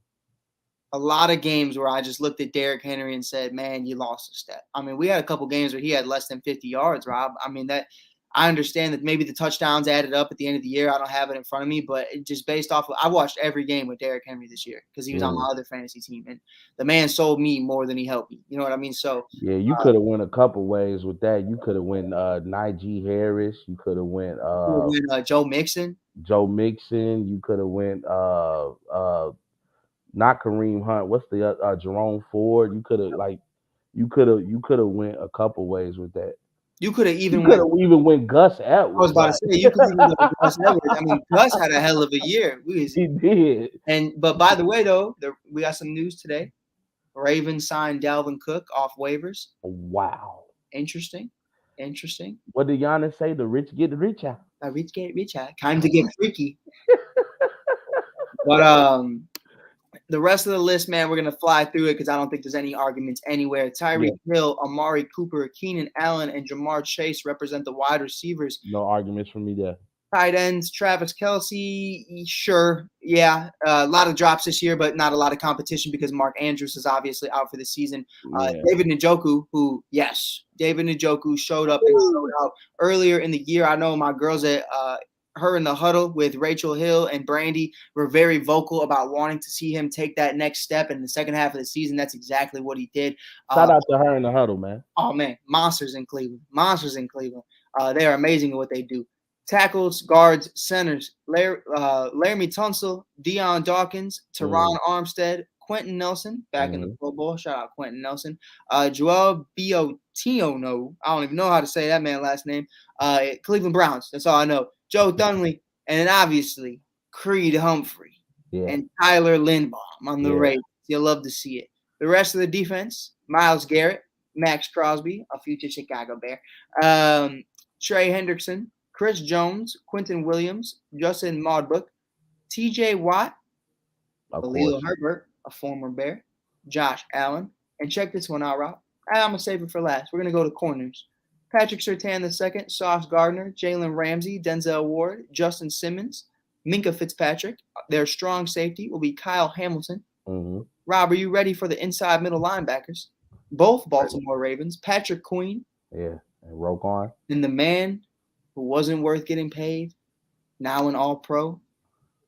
A lot of games where I just looked at Derrick Henry and said, man, you lost a step. I mean, we had a couple games where he had less than 50 yards, Rob. I mean, that I understand that maybe the touchdowns added up at the end of the year. I don't have it in front of me, but just based off of – I watched every game with Derrick Henry this year because he was on my other fantasy team. And the man sold me more than he helped me. You know what I mean? So yeah, you could have went a couple ways with that. You could have went Najee Harris. You could have went Joe Mixon. You could have went not Kareem Hunt. What's the Jerome Ford? You could have went a couple ways with that. You could have even went Gus Edwards. I was about to say you could even go Gus Edwards. I mean, Gus had a hell of a year. He did. But by the way, though, we got some news today. Ravens signed Dalvin Cook off waivers. Wow. Interesting. What did Giannis say? The rich get richer. The rich get richer. Time to get freaky. But the rest of the list, man, we're going to fly through it because I don't think there's any arguments anywhere. Tyreek Hill, Amari Cooper, Keenan Allen, and Jamar Chase represent the wide receivers. No arguments from me there. Tight ends, Travis Kelce, sure. Yeah, a lot of drops this year, but not a lot of competition because Mark Andrews is obviously out for the season. David Njoku, David Njoku showed up and showed out earlier in the year. I know my girls at her in the huddle with Rachel Hill and Brandy were very vocal about wanting to see him take that next step in the second half of the season. That's exactly what he did. Shout out to her in the huddle, man. Oh, man. Monsters in Cleveland. They are amazing at what they do. Tackles, guards, centers, Laramie Tunsil, Deion Dawkins, Teron Armstead, Quentin Nelson, back in the Pro Bowl. Shout out Quentin Nelson. Joel Biotiono. I don't even know how to say that man's last name. Cleveland Browns. That's all I know. Joe Thunley, and then obviously Creed Humphrey and Tyler Lindbaum on the Ravens. You'll love to see it. The rest of the defense, Myles Garrett, Max Crosby, a future Chicago Bear, Trey Hendrickson, Chris Jones, Quentin Williams, Justin Modbrook, TJ Watt, Khalil Herbert, a former Bear, Josh Allen, and check this one out, Rob. I'm going to save it for last. We're going to go to corners. Patrick Surtain II, Sauce Gardner, Jalen Ramsey, Denzel Ward, Justin Simmons, Minkah Fitzpatrick. Their strong safety will be Kyle Hamilton. Rob, are you ready for the inside middle linebackers? Both Baltimore Ravens, Patrick Queen. Yeah, and Roquan. And the man who wasn't worth getting paid, now an all-pro,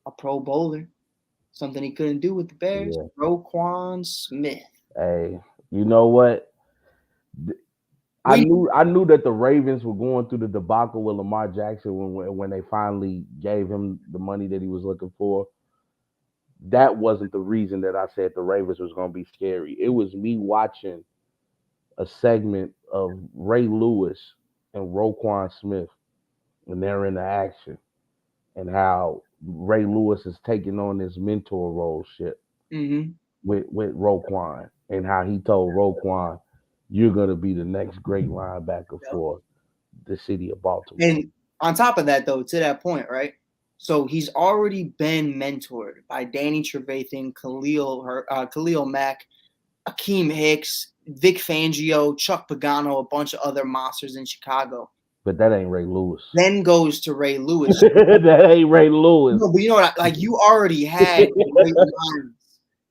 a Pro Bowler. Something he couldn't do with the Bears, Roquan Smith. Hey, you know what? I knew that the Ravens were going through the debacle with Lamar Jackson when they finally gave him the money that he was looking for. That wasn't the reason that I said the Ravens was going to be scary. It was me watching a segment of Ray Lewis and Roquan Smith when they're in the action and how Ray Lewis is taking on this mentor role shit Mm-hmm. with Roquan and how he told Roquan, "You're gonna be the next great linebacker Yep. for the city of Baltimore." And on top of that, though, to that point, right? So he's already been mentored by Danny Trevathan, Khalil Mack, Akeem Hicks, Vic Fangio, Chuck Pagano, a bunch of other monsters in Chicago. But that ain't Ray Lewis. Then goes to Ray Lewis. That ain't Ray Lewis. No, but you know what? Like, you already had great minds,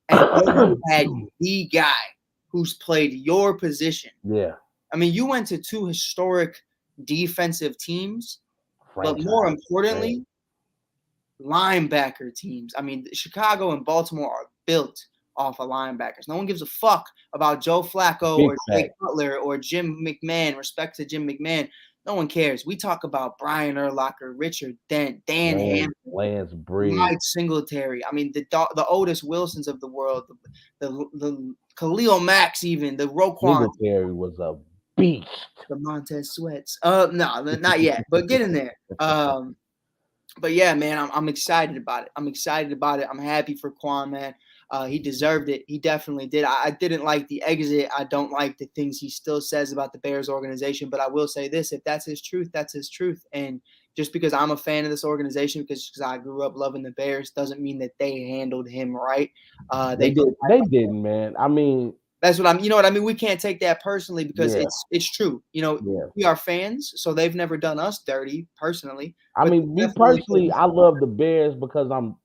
and then you had the guy who's played your position. Yeah, I mean, you went to two historic defensive teams, but franchise. more importantly, linebacker teams. I mean, Chicago and Baltimore are built off of linebackers. No one gives a fuck about Joe Flacco Big or Jay fact. Cutler or Jim McMahon. Respect to Jim McMahon. No one cares. We talk about Brian Urlacher, Richard Dent, Dan Hampton, Lance Briggs. Mike Singletary. I mean, the Otis Wilsons of the world, the Khalil Macks, even the Roquan, Singletary was a beast. the Montez Sweats. No, not yet, but get in there. But yeah, man, I'm excited about it. I'm happy for Quan, man. He deserved it. He definitely did. I didn't like the exit. I don't like the things he still says about the Bears organization. But I will say this: if that's his truth, that's his truth. And just because I'm a fan of this organization, because I grew up loving the Bears, doesn't mean that they handled him right. They didn't, man. I mean, that's what I'm. You know what I mean? We can't take that personally because Yeah. it's true. You know, yeah. we are fans, so they've never done us dirty personally. I But mean, me definitely- personally, I love the Bears because I'm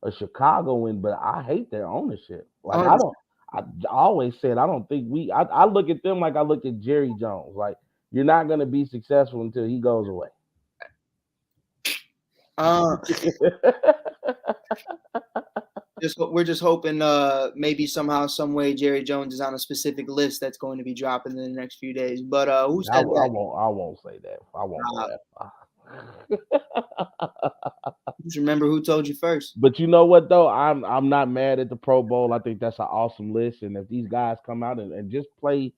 a Chicagoan, but I hate their ownership. Like I 100%. don't. I always said I don't think we. I look at them like I look at Jerry Jones. Like you're not gonna be successful until he goes away. We're just hoping maybe somehow, some way, Jerry Jones is on a specific list that's going to be dropping in the next few days. But who said that? I won't say that. I won't go that far. Just remember who told you first. But you know what though? I'm not mad at the Pro Bowl. I think that's an awesome list. And if these guys come out and just play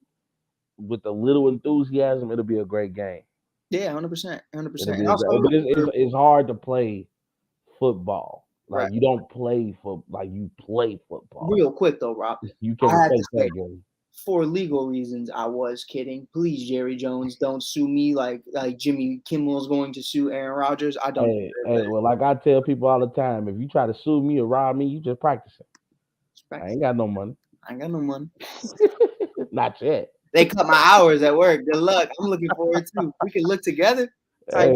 with a little enthusiasm, it'll be a great game. Yeah, 100%, 100%. But it's hard to play football. Like Right. you don't play you play football. Real quick though, Rob. You I had can't to take say, that game. for legal reasons, I was kidding. Please, Jerry Jones, don't sue me like Jimmy Kimmel's going to sue Aaron Rodgers. I don't. Hey, well, like I tell people all the time, if you try to sue me or rob me, you just practicing. I ain't got no money. I ain't got no money. Not yet. They cut my hours at work. Good luck. I'm looking forward to. We can look together. Hey,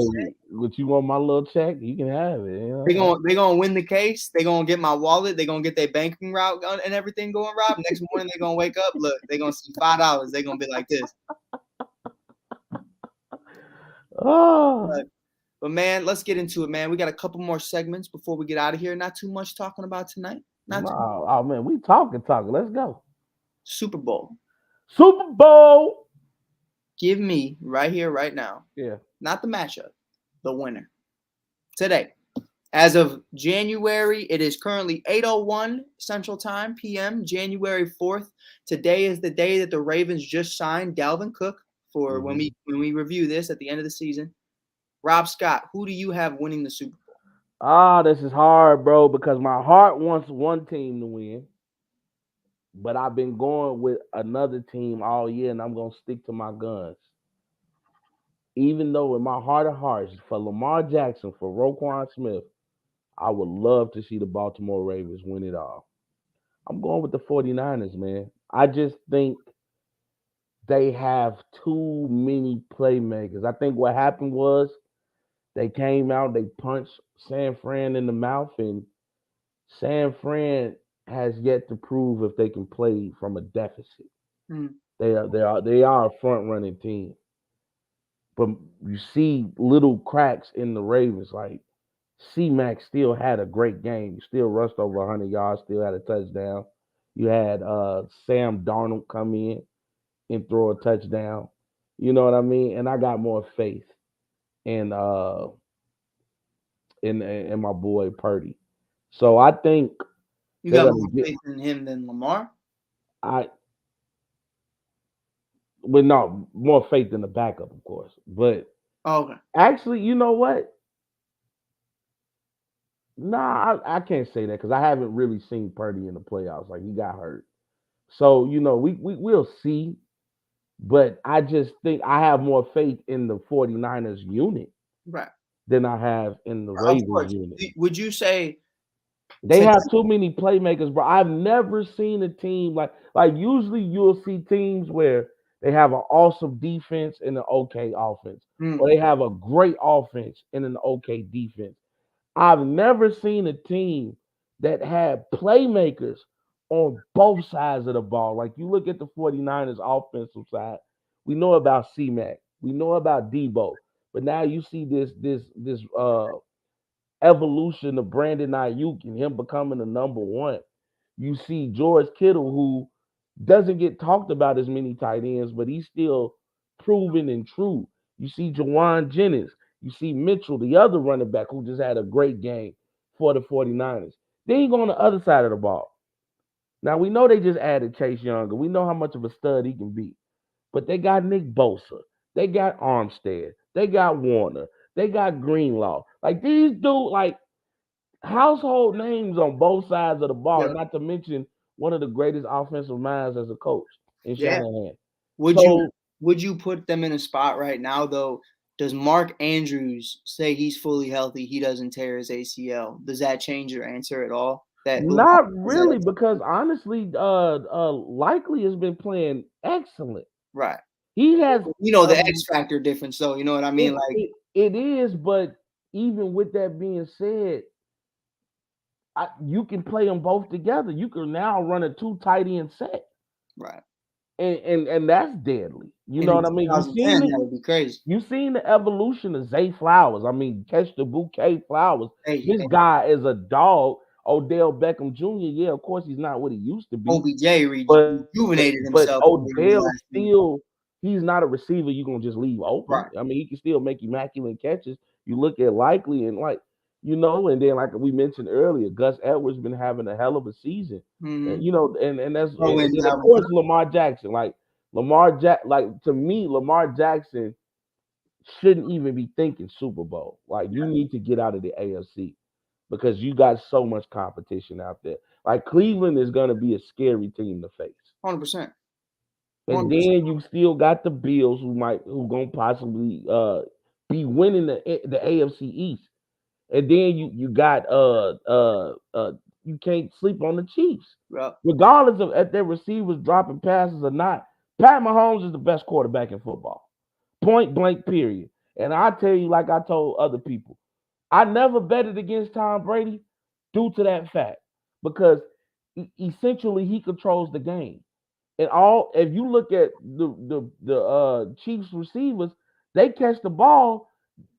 what you want my little check? You can have it. You know? They gonna win the case. They gonna get my wallet. They gonna get their banking route and everything going, Rob. Next morning they gonna wake up. Look, they gonna see $5. They gonna be like this. Oh. But man, let's get into it, man. We got a couple more segments before we get out of here. Not too much talking about tonight. Oh man, we talking. Let's go. Super Bowl. Give me right here, right now. Yeah. Not the matchup, the winner. Today. As of January, it is currently 8:01 Central Time p.m., January 4th. Today is the day that the Ravens just signed Dalvin Cook for when we review this at the end of the season. Rob Scott, who do you have winning the Super Bowl? This is hard, bro, because my heart wants one team to win. But I've been going with another team all year, and I'm going to stick to my guns. Even though in my heart of hearts, for Lamar Jackson, for Roquan Smith, I would love to see the Baltimore Ravens win it all. I'm going with the 49ers, man. I just think they have too many playmakers. I think what happened was they came out, they punched San Fran in the mouth, and San Fran has yet to prove if they can play from a deficit. They are a front running team. But you see little cracks in the Ravens. Like C-Mac still had a great game. You still rushed over 100 yards, still had a touchdown. You had Sam Darnold come in and throw a touchdown. You know what I mean? And I got more faith in my boy Purdy. So I think you got more faith in him than Lamar. Well, no, more faith in the backup, of course. But okay. Actually, you know what? Nah, I can't say that because I haven't really seen Purdy in the playoffs. Like he got hurt. So, we'll see. But I just think I have more faith in the 49ers unit Right. than I have in the Of Ravens course. unit. Would you say They to have too many playmakers, bro. I've never seen a team like usually you'll see teams where they have an awesome defense and an okay offense, or mm, they have a great offense and an okay defense. I've never seen a team that had playmakers on both sides of the ball. Like you look at the 49ers offensive side, we know about C-Mac, we know about Debo, but now you see this evolution of Brandon Ayuk and him becoming the number one. You see George Kittle, who doesn't get talked about as many tight ends, but he's still proven and true. You see Jawan Jennings. You see Mitchell, the other running back, who just had a great game for the 49ers. Then you go on the other side of the ball. Now, we know they just added Chase Young, and we know how much of a stud he can be. But they got Nick Bosa. They got Armstead. They got Warner. They got Greenlaw. Like, these dudes, like, household names on both sides of the ball, yeah, not to mention one of the greatest offensive minds as a coach in yeah. Shanahan. Would you So would you put them in a spot right now though? Does Mark Andrews say he's fully healthy? He doesn't tear his ACL. Does that change your answer at all? That Lamar not is at really, because honestly, Likely has been playing excellent. right. He has The um, X factor difference, though. You know what I mean? it, Like it it is, but even with that being said, you can play them both together. You can now run a two tight end set, right. and that's deadly. You And know in what I mean? 2010, that would be crazy. You seen the evolution of Zay Flowers. I mean, catch the bouquet Flowers. Hey, This guy is a dog. Odell Beckham Jr. Yeah, of course he's not what he used to be, OBJ but rejuvenated but himself at the end of the Odell last season. still he's not a receiver you're gonna just leave open. Right. I mean, he can still make immaculate catches. You look at Likely and and then like we mentioned earlier, Gus Edwards been having a hell of a season. Mm-hmm. And that's Oh, and then of course Lamar Jackson. To me, Lamar Jackson shouldn't even be thinking Super Bowl. Like you need to get out of the AFC because you got so much competition out there. Like Cleveland is going to be a scary team to face. 100%. And 100%. then you still got the Bills who gonna possibly be winning the AFC East. And then you got you can't sleep on the Chiefs. Yep. Regardless of if their receivers dropping passes or not, Pat Mahomes is the best quarterback in football. Point blank, period. And I tell you, like I told other people, I never betted against Tom Brady due to that fact because essentially he controls the game. And if you look at the Chiefs receivers, they catch the ball,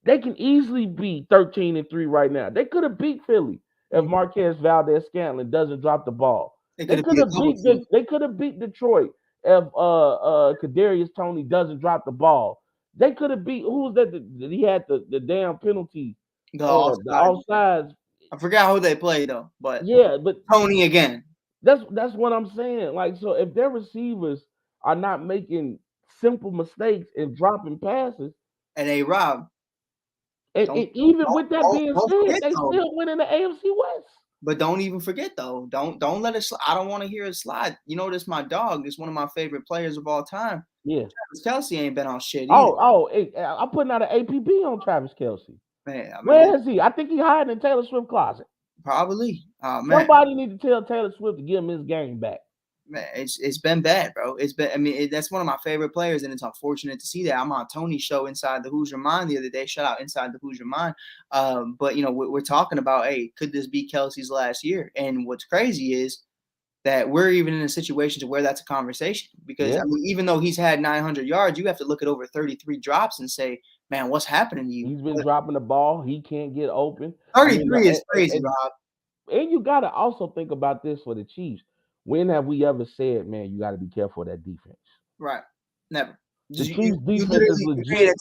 they can easily be 13-3 right now. They could have beat Philly if Marquez Valdez-Scantling doesn't drop the ball. It They could could be a have double beat team. they could have beat Detroit if Kadarius Toney doesn't drop the ball. They could have beat who was that? He had the damn penalty, The the offside. offsides. I forgot who they played though, but Yeah, but Tony again. that's what I'm saying. Like, so if their receivers are not making simple mistakes and dropping passes, And Rob, and even with that being don't said, forget they though. still win in the AFC West. But don't even forget though. Don't let it slide. I don't want to hear it slide. This my dog. This one of my favorite players of all time. Yeah. Travis Kelce ain't been on shit either. Hey, I'm putting out an APB on Travis Kelce. Man, Where is he? I think he hiding in Taylor Swift closet. Probably. Man. Somebody need to tell Taylor Swift to give him his game back. Man, it's been bad, bro. It's been. I mean, that's one of my favorite players, and it's unfortunate to see that. I'm on Tony's show Inside the Hoosier Mind the other day. Shout out Inside the Hoosier Mind. But we're talking about, hey, could this be Kelce's last year? And what's crazy is that we're even in a situation to where that's a conversation because I mean, even though he's had 900 yards, you have to look at over 33 drops and say, man, what's happening to you? He's been dropping the ball. He can't get open. 33 is crazy, Rob. And you got to also think about this for the Chiefs. When have we ever said, man, you got to be careful of that defense? Right. Never. The Chiefs defense is legit,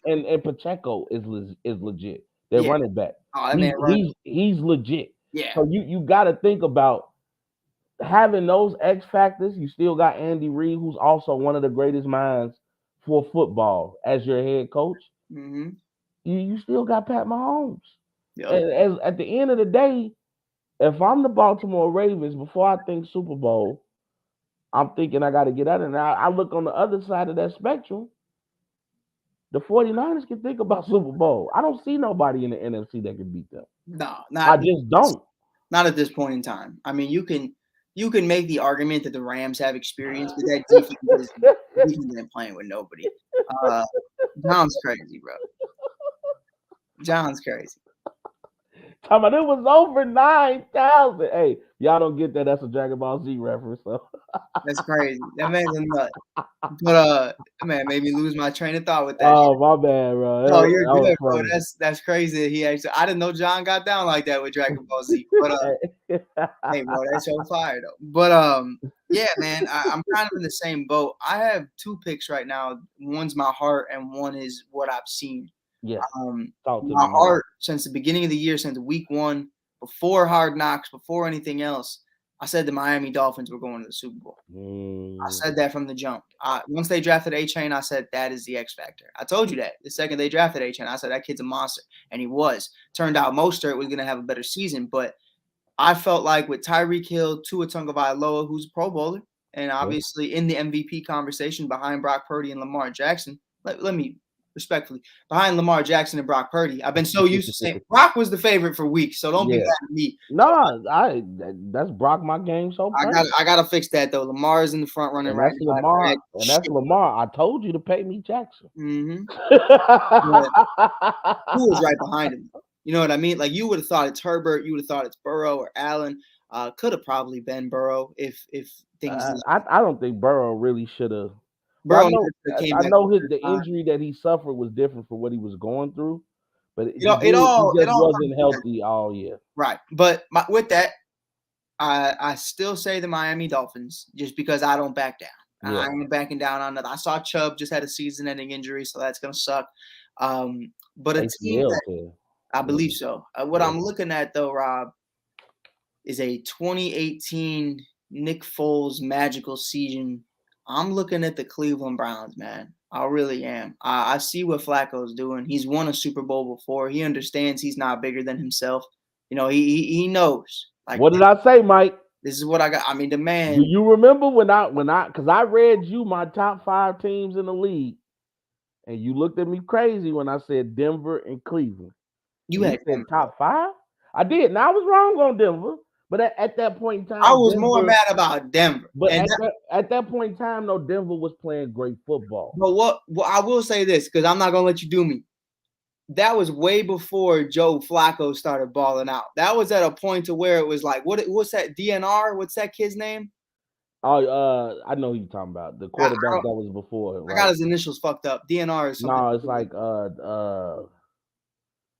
and Pacheco is legit. They're running back. Oh, that man runs. He's legit. Yeah. So you got to think about having those X factors. You still got Andy Reid, who's also one of the greatest minds for football as your head coach. Mm-hmm. You still got Pat Mahomes. Yep. And as at the end of the day, if I'm the Baltimore Ravens, before I think Super Bowl, I'm thinking I got to get out. And I look on the other side of that spectrum. The 49ers can think about Super Bowl. I don't see nobody in the NFC that can beat them. No, I just don't. not at this point in time. I mean, you can make the argument that the Rams have experience, but that defense isn't playing with nobody. Uh, John's crazy, bro. John's crazy. Talking about it was over 9,000. Hey, y'all don't get that. That's a Dragon Ball Z reference. So That's crazy. That man's a nut. But man, made me lose my train of thought with that. oh my bad, bro. Oh, you're That was good, bro. funny. That's crazy. That he actually, I didn't know John got down like that with Dragon Ball Z. But hey, bro, that's so fire though. But yeah, man, I'm kind of in the same boat. I have two picks right now. One's my heart, and one is what I've seen. Yeah. My Talk to me, man. heart, since the beginning of the year, since week one, before Hard Knocks, before anything else, I said the Miami Dolphins were going to the Super Bowl. I said that from the jump. Once they drafted A-Chain, I said that is the X factor. I told you that the second they drafted A-Chain, I said that kid's a monster, and he was. Turned out Mostert was going to have a better season, but I felt like with Tyreek Hill, Tua Tagovailoa, who's a Pro Bowler, and obviously in the MVP conversation behind Brock Purdy and Lamar Jackson. Let me respectfully, behind Lamar Jackson and Brock Purdy. I've been so used to saying Brock was the favorite for weeks, so don't be mad at me. No, that's Brock my game so far. I gotta fix that though. Lamar is in the front running right now. Lamar, and that's Lamar. I told you to pay me Jackson. Mm-hmm. Who was right behind him? You know what I mean? Like you would have thought it's Herbert, you would have thought it's Burrow or Allen. Could have probably been Burrow if things. I don't think Burrow really should have. Burrow, I know the injury that he suffered was different from what he was going through, but he just wasn't healthy all year. Right, but with that, I still say the Miami Dolphins just because I don't back down. I ain't backing down on that. I saw Chubb just had a season-ending injury, so that's gonna suck. But a team that, I believe so. What I'm looking at though, Rob, is a 2018 Nick Foles magical season. I'm looking at the Cleveland Browns, man. I really am. I see what Flacco's doing. He's won a Super Bowl before. He understands he's not bigger than himself. You know, he knows. Like, what did I say, Mike? This is what I got. I mean, the man. Do you remember when because I read you my top 5 teams in the league, and you looked at me crazy when I said Denver and Cleveland. You had said top 5? I did. Now I was wrong on Denver. But at that point in time, I was more mad about Denver. But at that point in time, though, Denver was playing great football. But what I will say this, because I'm not gonna let you do me. That was way before Joe Flacco started balling out. That was at a point to where it was like, what's that DNR? What's that kid's name? Oh, I know who you're talking about. The quarterback that was before. Right? I got his initials fucked up. DNR is something. No, it's like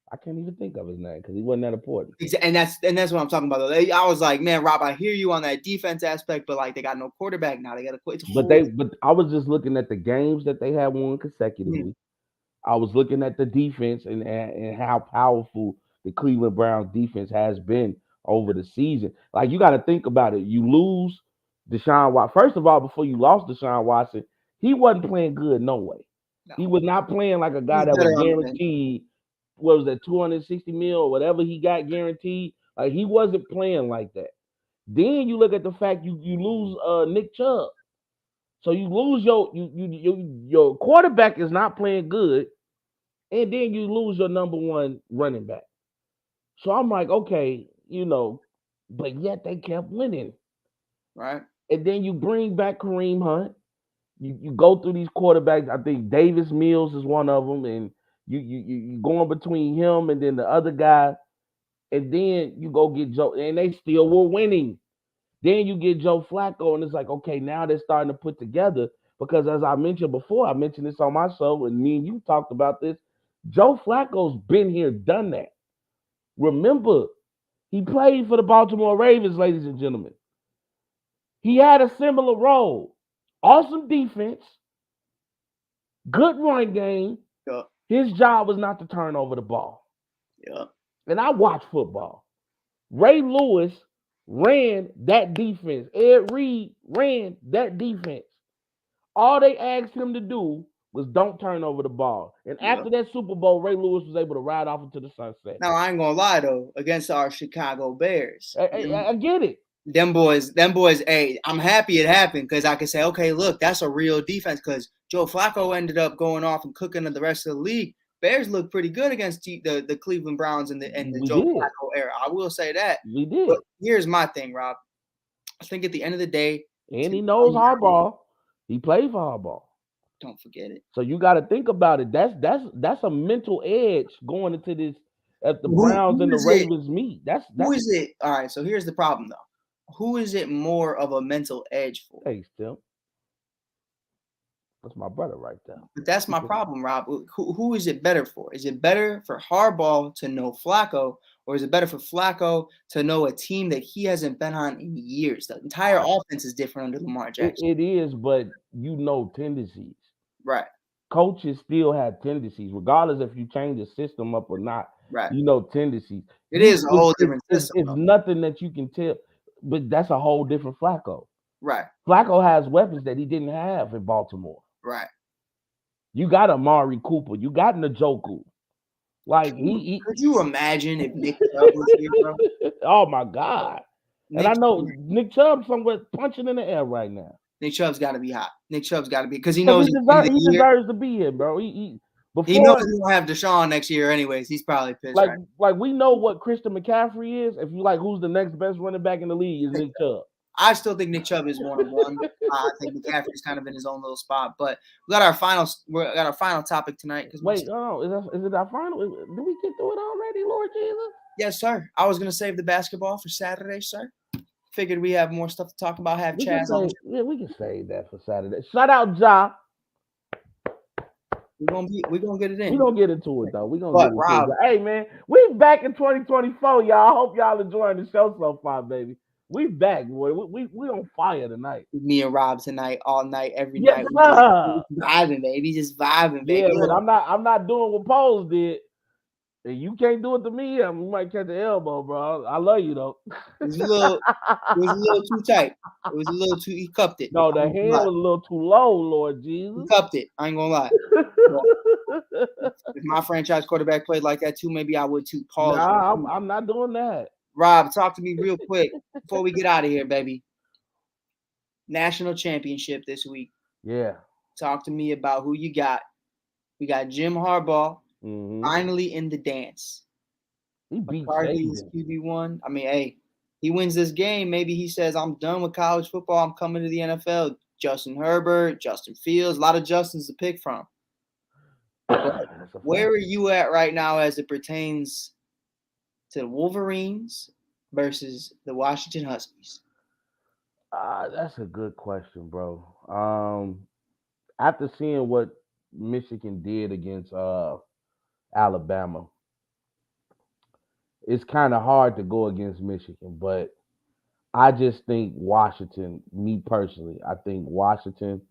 I can't even think of his name because he wasn't that important. And that's what I'm talking about. Though. I was like, man, Rob, I hear you on that defense aspect, but like they got no quarterback now. They got to quit. But I was just looking at the games that they had won consecutively. Mm-hmm. I was looking at the defense and how powerful the Cleveland Browns defense has been over the season. Like you got to think about it. You lose Deshaun Watson. First of all, before you lost Deshaun Watson, he wasn't playing good. No way. No. He was not playing like a guy that was guaranteed. What was that, 260 mil or whatever he got guaranteed? Like he wasn't playing like that. Then you look at the fact you lose Nick Chubb, so you lose your quarterback is not playing good, and then you lose your number one running back. So I'm like, okay, but yet they kept winning, right? And then you bring back Kareem Hunt. You go through these quarterbacks. I think Davis Mills is one of them, and you going between him and then the other guy, and then you go get Joe, and they still were winning. Then you get Joe Flacco, and it's like, okay, now they're starting to put together because as I mentioned before, I mentioned this on my show, and me and you talked about this. Joe Flacco's been here, done that. Remember, he played for the Baltimore Ravens, ladies and gentlemen. He had a similar role. Awesome defense, good run game. Yeah. His job was not to turn over the ball. Yeah. And I watch football. Ray Lewis ran that defense. Ed Reed ran that defense. All they asked him to do was don't turn over the ball. And Yeah. after that Super Bowl, Ray Lewis was able to ride off into the sunset. Now I ain't gonna lie though, against our Chicago Bears, I get it. them boys. Hey, I'm happy it happened because I can say, okay, look, that's a real defense. Because Joe Flacco ended up going off and cooking the rest of the league. Bears looked pretty good against the Cleveland Browns in the Joe Flacco era. I will say that. We did. But here's my thing, Rob. I think at the end of the day, and he knows hardball. He played for hardball. Don't forget it. So you got to think about it. That's a mental edge going into this at the Browns and the Ravens meet. Who is it? All right. So here's the problem, though. Who is it more of a mental edge for? Hey, Tim. That's my brother right there. But that's my problem, Rob. Who is it better for? Is it better for Harbaugh to know Flacco, or is it better for Flacco to know a team that he hasn't been on in years? The entire offense is different under Lamar Jackson. It is, but you know tendencies. Right. Coaches still have tendencies, regardless if you change the system up or not. Right. You know tendencies. It is a whole different system. It's nothing that you can tell, but that's a whole different Flacco. Right. Flacco has weapons that he didn't have in Baltimore. Right. You got Amari Cooper. You got Njoku. Like could you imagine if Nick Chubb was here, bro? Oh my God. And I know Nick Chubb somewhere punching in the air right now. Nick Chubb's got to be hot. Nick Chubb's got to be because he knows he deserves to be here, bro. He knows he won't have Deshaun next year, anyways. He's probably pissed. Like we know what Christian McCaffrey is. If you like, who's the next best running back in the league is Nick Chubb. I still think Nick Chubb is 1-1. I think McCaffrey's kind of in his own little spot. But we got our final topic tonight. Wait, no, is it our final? Did we get through it already, Lord Jesus? Yes, sir. I was gonna save the basketball for Saturday, sir. Figured we have more stuff to talk about. Have Chaz on. Yeah, we can save that for Saturday. Shout out Ja. We're gonna get it in. We're gonna get into it though. Rob, hey man, we back in 2024, y'all. I hope y'all enjoying the show so far, baby. We back, boy. We on fire tonight. Me and Rob tonight, all night, every night. Just vibing, baby. Just vibing, baby. Yeah, but I'm not doing what Pose did. And you can't do it to me. You might catch the elbow, bro. I love you though. It was a little too tight. It was a little too. He cupped it. No, the hand was a little too low, Lord Jesus. He cupped it. I ain't gonna lie. If my franchise quarterback played like that too, maybe I would too. Pause. Nah, I'm not doing that. Rob, talk to me real quick before we get out of here, baby. National championship this week. Yeah. Talk to me about who you got. We got Jim Harbaugh finally in the dance. He beat McCarthy's QB1. I mean, hey, he wins this game. Maybe he says, I'm done with college football. I'm coming to the NFL. Justin Herbert, Justin Fields, a lot of Justins to pick from. Where are you at right now as it pertains to the Wolverines versus the Washington Huskies? That's a good question, bro. After seeing what Michigan did against Alabama, it's kind of hard to go against Michigan, but I just think Washington, me personally, I think Washington,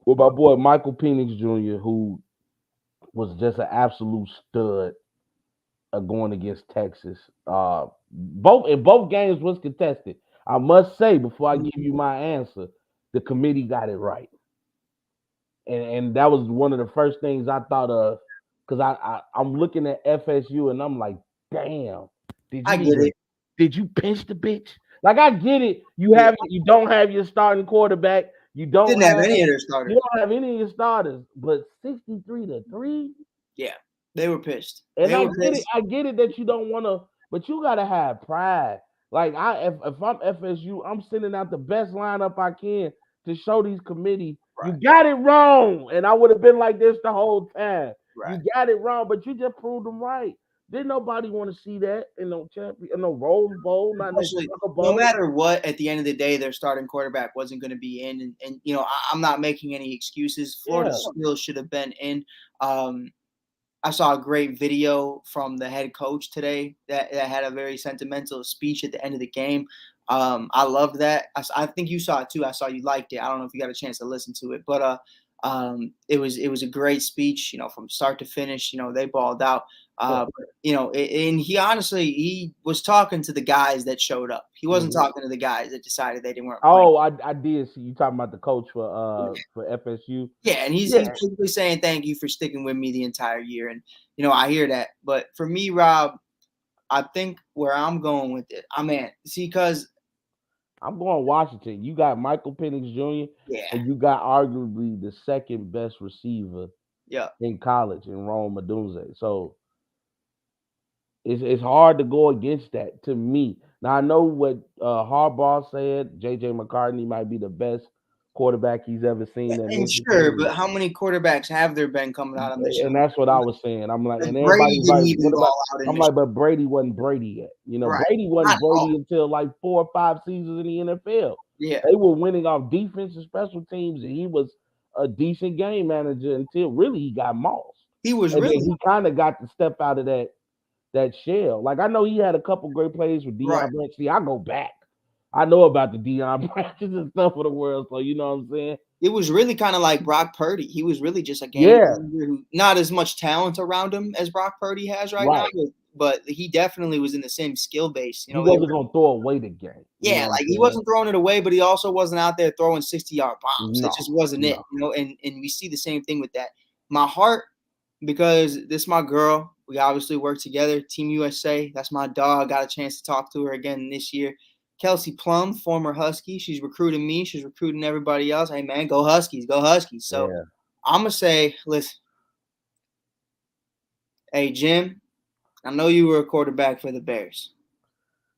with my boy Michael Penix Jr., who was just an absolute stud going against Texas. Both games was contested. I must say, before I give you my answer, the committee got it right. And that was one of the first things I thought of, because I'm looking at FSU and I'm like, damn, did you pinch the bitch? Like, I get it. You don't have your starting quarterback. You didn't have any of their starters. You don't have any of your starters. But 63-3? Yeah, they were pissed. And I get it that you don't want to, but you gotta have pride. Like, if I'm FSU, I'm sending out the best lineup I can to show these committee. Right. You got it wrong. And I would have been like this the whole time. Right. You got it wrong, but you just proved them right. Didn't nobody want to see that in no Rose Bowl, no matter what, at the end of the day, their starting quarterback wasn't going to be in. And you know, I'm not making any excuses. Florida still should have been in. I saw a great video from the head coach today that had a very sentimental speech at the end of the game. I loved that. I think you saw it too. I saw you liked it. I don't know if you got a chance to listen to it, but It was a great speech, from start to finish. They balled out. Yeah. But, and he honestly he was talking to the guys that showed up. He wasn't Mhm. talking to the guys that decided they didn't weren't playing. Oh, I did see you talking about the coach for FSU. Yeah, and he's Yeah, basically saying thank you for sticking with me the entire year, and I hear that. But for me, Rob, I think where I'm going with it, I mean, see, because I'm going Washington. You got Michael Penix Jr. yeah, and you got arguably the second best receiver yeah, in college in Rome Odunze. So it's hard to go against that to me. Now I know what Harbaugh said. JJ McCartney might be the best quarterback he's ever seen at and sure, Michigan. but how many quarterbacks have there been coming out of And Michigan? that's what I was saying. I'm like, and Brady everybody's didn't like, even what about? ball out in I'm like, Michigan, but Brady wasn't Brady yet. right? Brady Not wasn't at all. Brady until like 4 or 5 seasons in the NFL. Yeah, They were winning off defense and special teams, and he was a decent game manager until really he got mossed. he was And then really he kind of got to step out of that shell. Like I know he had a couple great plays with right. Deion Branch. See, I go back. I know about the Deion Branches and stuff of the world, so you know what I'm saying? It was really kind of like Brock Purdy. He was really just a game Yeah, manager who not as much talent around him as Brock Purdy has right now, right. but he definitely was in the same skill base. He They wasn't were gonna throw away the game. You know yeah, what I'm like he saying? wasn't throwing it away, but he also wasn't out there throwing 60-yard bombs. It No, just wasn't it, no. and we see the same thing with that. My heart, because this my girl. We obviously work together. Team USA. That's my dog. Got a chance to talk to her again this year. Kelsey Plum, former Husky. She's recruiting me. She's recruiting everybody else. Hey man, go Huskies, go Huskies. So Yeah. I'm gonna say, listen, hey Jim, I know you were a quarterback for the Bears,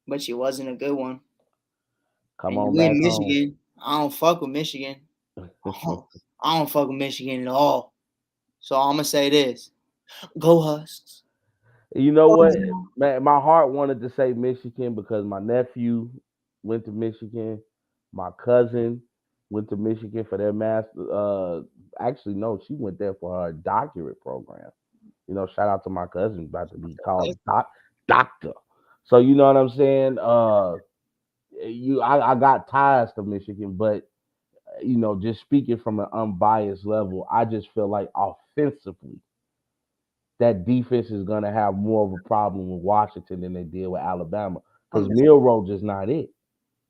but you wasn't a good one. Come And on you in back home. Michigan. I don't fuck with Michigan. I don't fuck with Michigan at all. So I'm gonna say this: Go Husks. You know Go what? Jim. Man, my heart wanted to say Michigan because my nephew went to Michigan. My cousin went to Michigan for their master. Actually, no, she went there for her doctorate program. Shout out to my cousin about to be called doctor. So you know what I'm saying. I got ties to Michigan, but just speaking from an unbiased level, I just feel like offensively that defense is going to have more of a problem with Washington than they did with Alabama because Milroe just not it.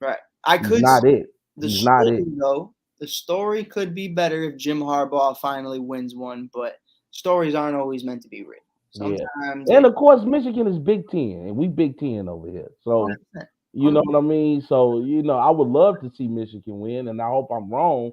Right. I He's could not see it. the He's not story it. though. The story could be better if Jim Harbaugh finally wins one, but stories aren't always meant to be written. Yeah. Sometimes And they of course, Michigan is Big Ten, and we Big Ten over here. So 100%. you know what I mean. So I would love to see Michigan win, and I hope I'm wrong.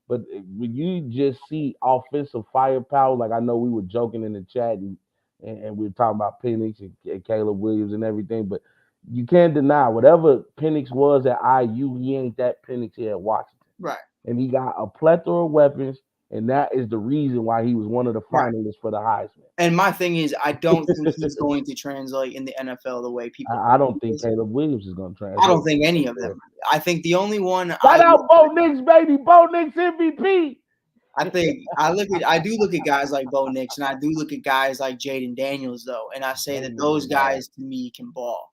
But when you just see offensive firepower, like I know we were joking in the chat, and we were talking about Penix and Caleb Williams and everything, but you can't deny whatever Penix was at IU, he ain't that Penix here at Washington. Right. And he got a plethora of weapons, and that is the reason why he was one of the Right. finalists for the Heisman. And my thing is, I don't think he's going to translate in the NFL the way people I think don't he think is. Caleb Williams is going to I don't translate. think any of them. I think the only one Shout out Bo Nix, baby. Bo Nix MVP. I do look at guys like Bo Nix, and I do look at guys like Jaden Daniels though, and I say that those guys to me can ball.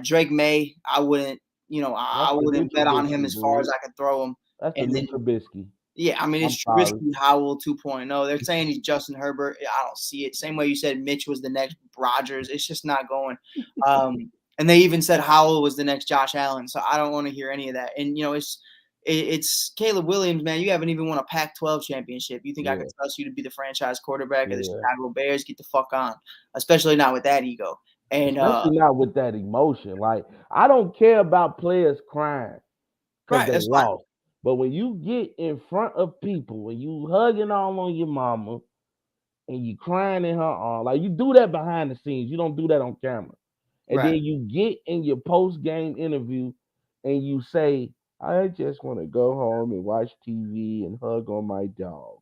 Drake May, I wouldn't, I That's the new wouldn't bet on him Trubisky, as far dude. as I could throw him. That's the And new then Trubisky. yeah, I mean I'm it's sorry. Trubisky Howell 2.0. They're saying he's Justin Herbert. I don't see it. Same way you said Mitch was the next Rodgers. It's just not going. And they even said Howell was the next Josh Allen. So I don't want to hear any of that. And it's Caleb Williams, man. You haven't even won a Pac-12 championship. You think I Yeah, could trust you to be the franchise quarterback of the yeah. Chicago Bears? Get the fuck on, especially not with that ego. And Especially not with that emotion. Like, I don't care about players crying because right, they that's fine. lost. But when you get in front of people, when you hugging all on your mama and you crying in her arms, like you do that behind the scenes. You don't do that on camera. And Right, then you get in your post game interview and you say, I just want to go home and watch TV and hug on my dog.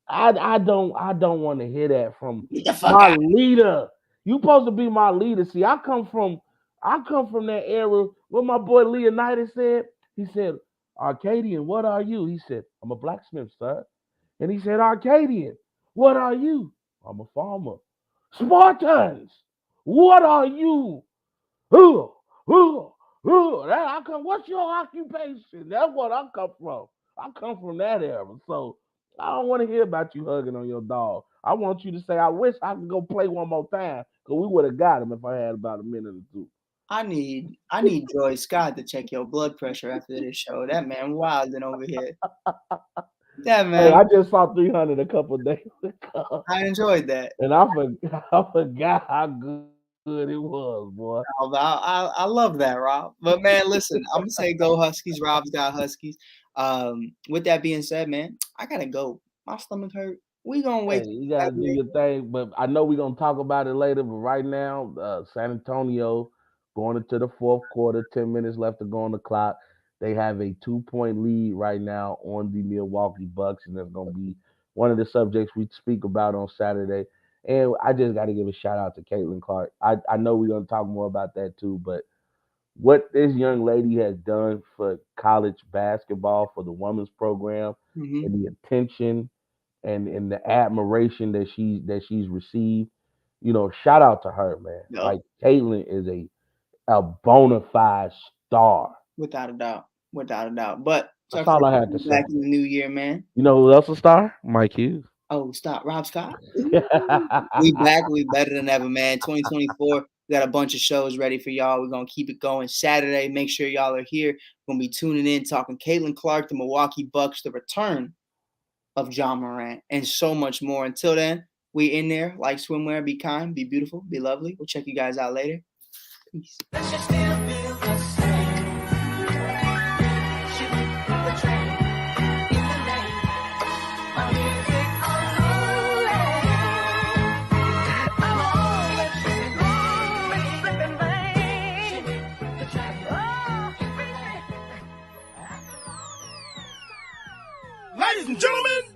I don't want to hear that from get the fuck my out. leader. You supposed to be my leader. See, I come from that era. What my boy Leonidas said, he said, Arcadian, what are you? He said, I'm a blacksmith, sir. And he said, Arcadian, what are you? I'm a farmer. Spartans, what are you? Who? Who? What's your occupation? That's what I come from. I come from that era. So I don't want to hear about you hugging on your dog. I want you to say, I wish I could go play one more time because we would have got him if I had about a minute or two. I need Joy Scott to check your blood pressure after this show. That man wilding over here. That Hey, man, I just saw 300 a couple of days ago, I enjoyed that. and I forgot how good it was, boy. I love that, Rob. But man, listen, I'm gonna say go Huskies. Rob's got Huskies. With that being said, man, I gotta go. My stomach hurt. We gonna Hey, wait. you gotta do your thing, but I know we're gonna talk about it later. But right now, San Antonio going into the fourth quarter, 10 minutes left to go on the clock. They have a 2-point lead right now on the Milwaukee Bucks, and that's gonna be one of the subjects we speak about on Saturday. And I just got to give a shout out to Caitlin Clark. I know we're gonna talk more about that too, but what this young lady has done for college basketball for the women's program Mm-hmm. and the attention and the admiration that she's received. You know, shout out to her, man. Yep. Like Caitlin is a bona fide star. Without a doubt. Without a doubt. But That's all I had to back say. in the new year, man. You know who else a star? Mike Hughes. Oh, stop. Rob Scott. We back. We better than ever, man. 2024. We got a bunch of shows ready for y'all. We're gonna keep it going Saturday. Make sure y'all are here. We're gonna be tuning in, talking Caitlin Clark, the Milwaukee Bucks, the return of John Morant, and so much more. Until then, we in there like swimwear. Be kind, be beautiful, be lovely. We'll check you guys out later. Peace. Ladies and gentlemen,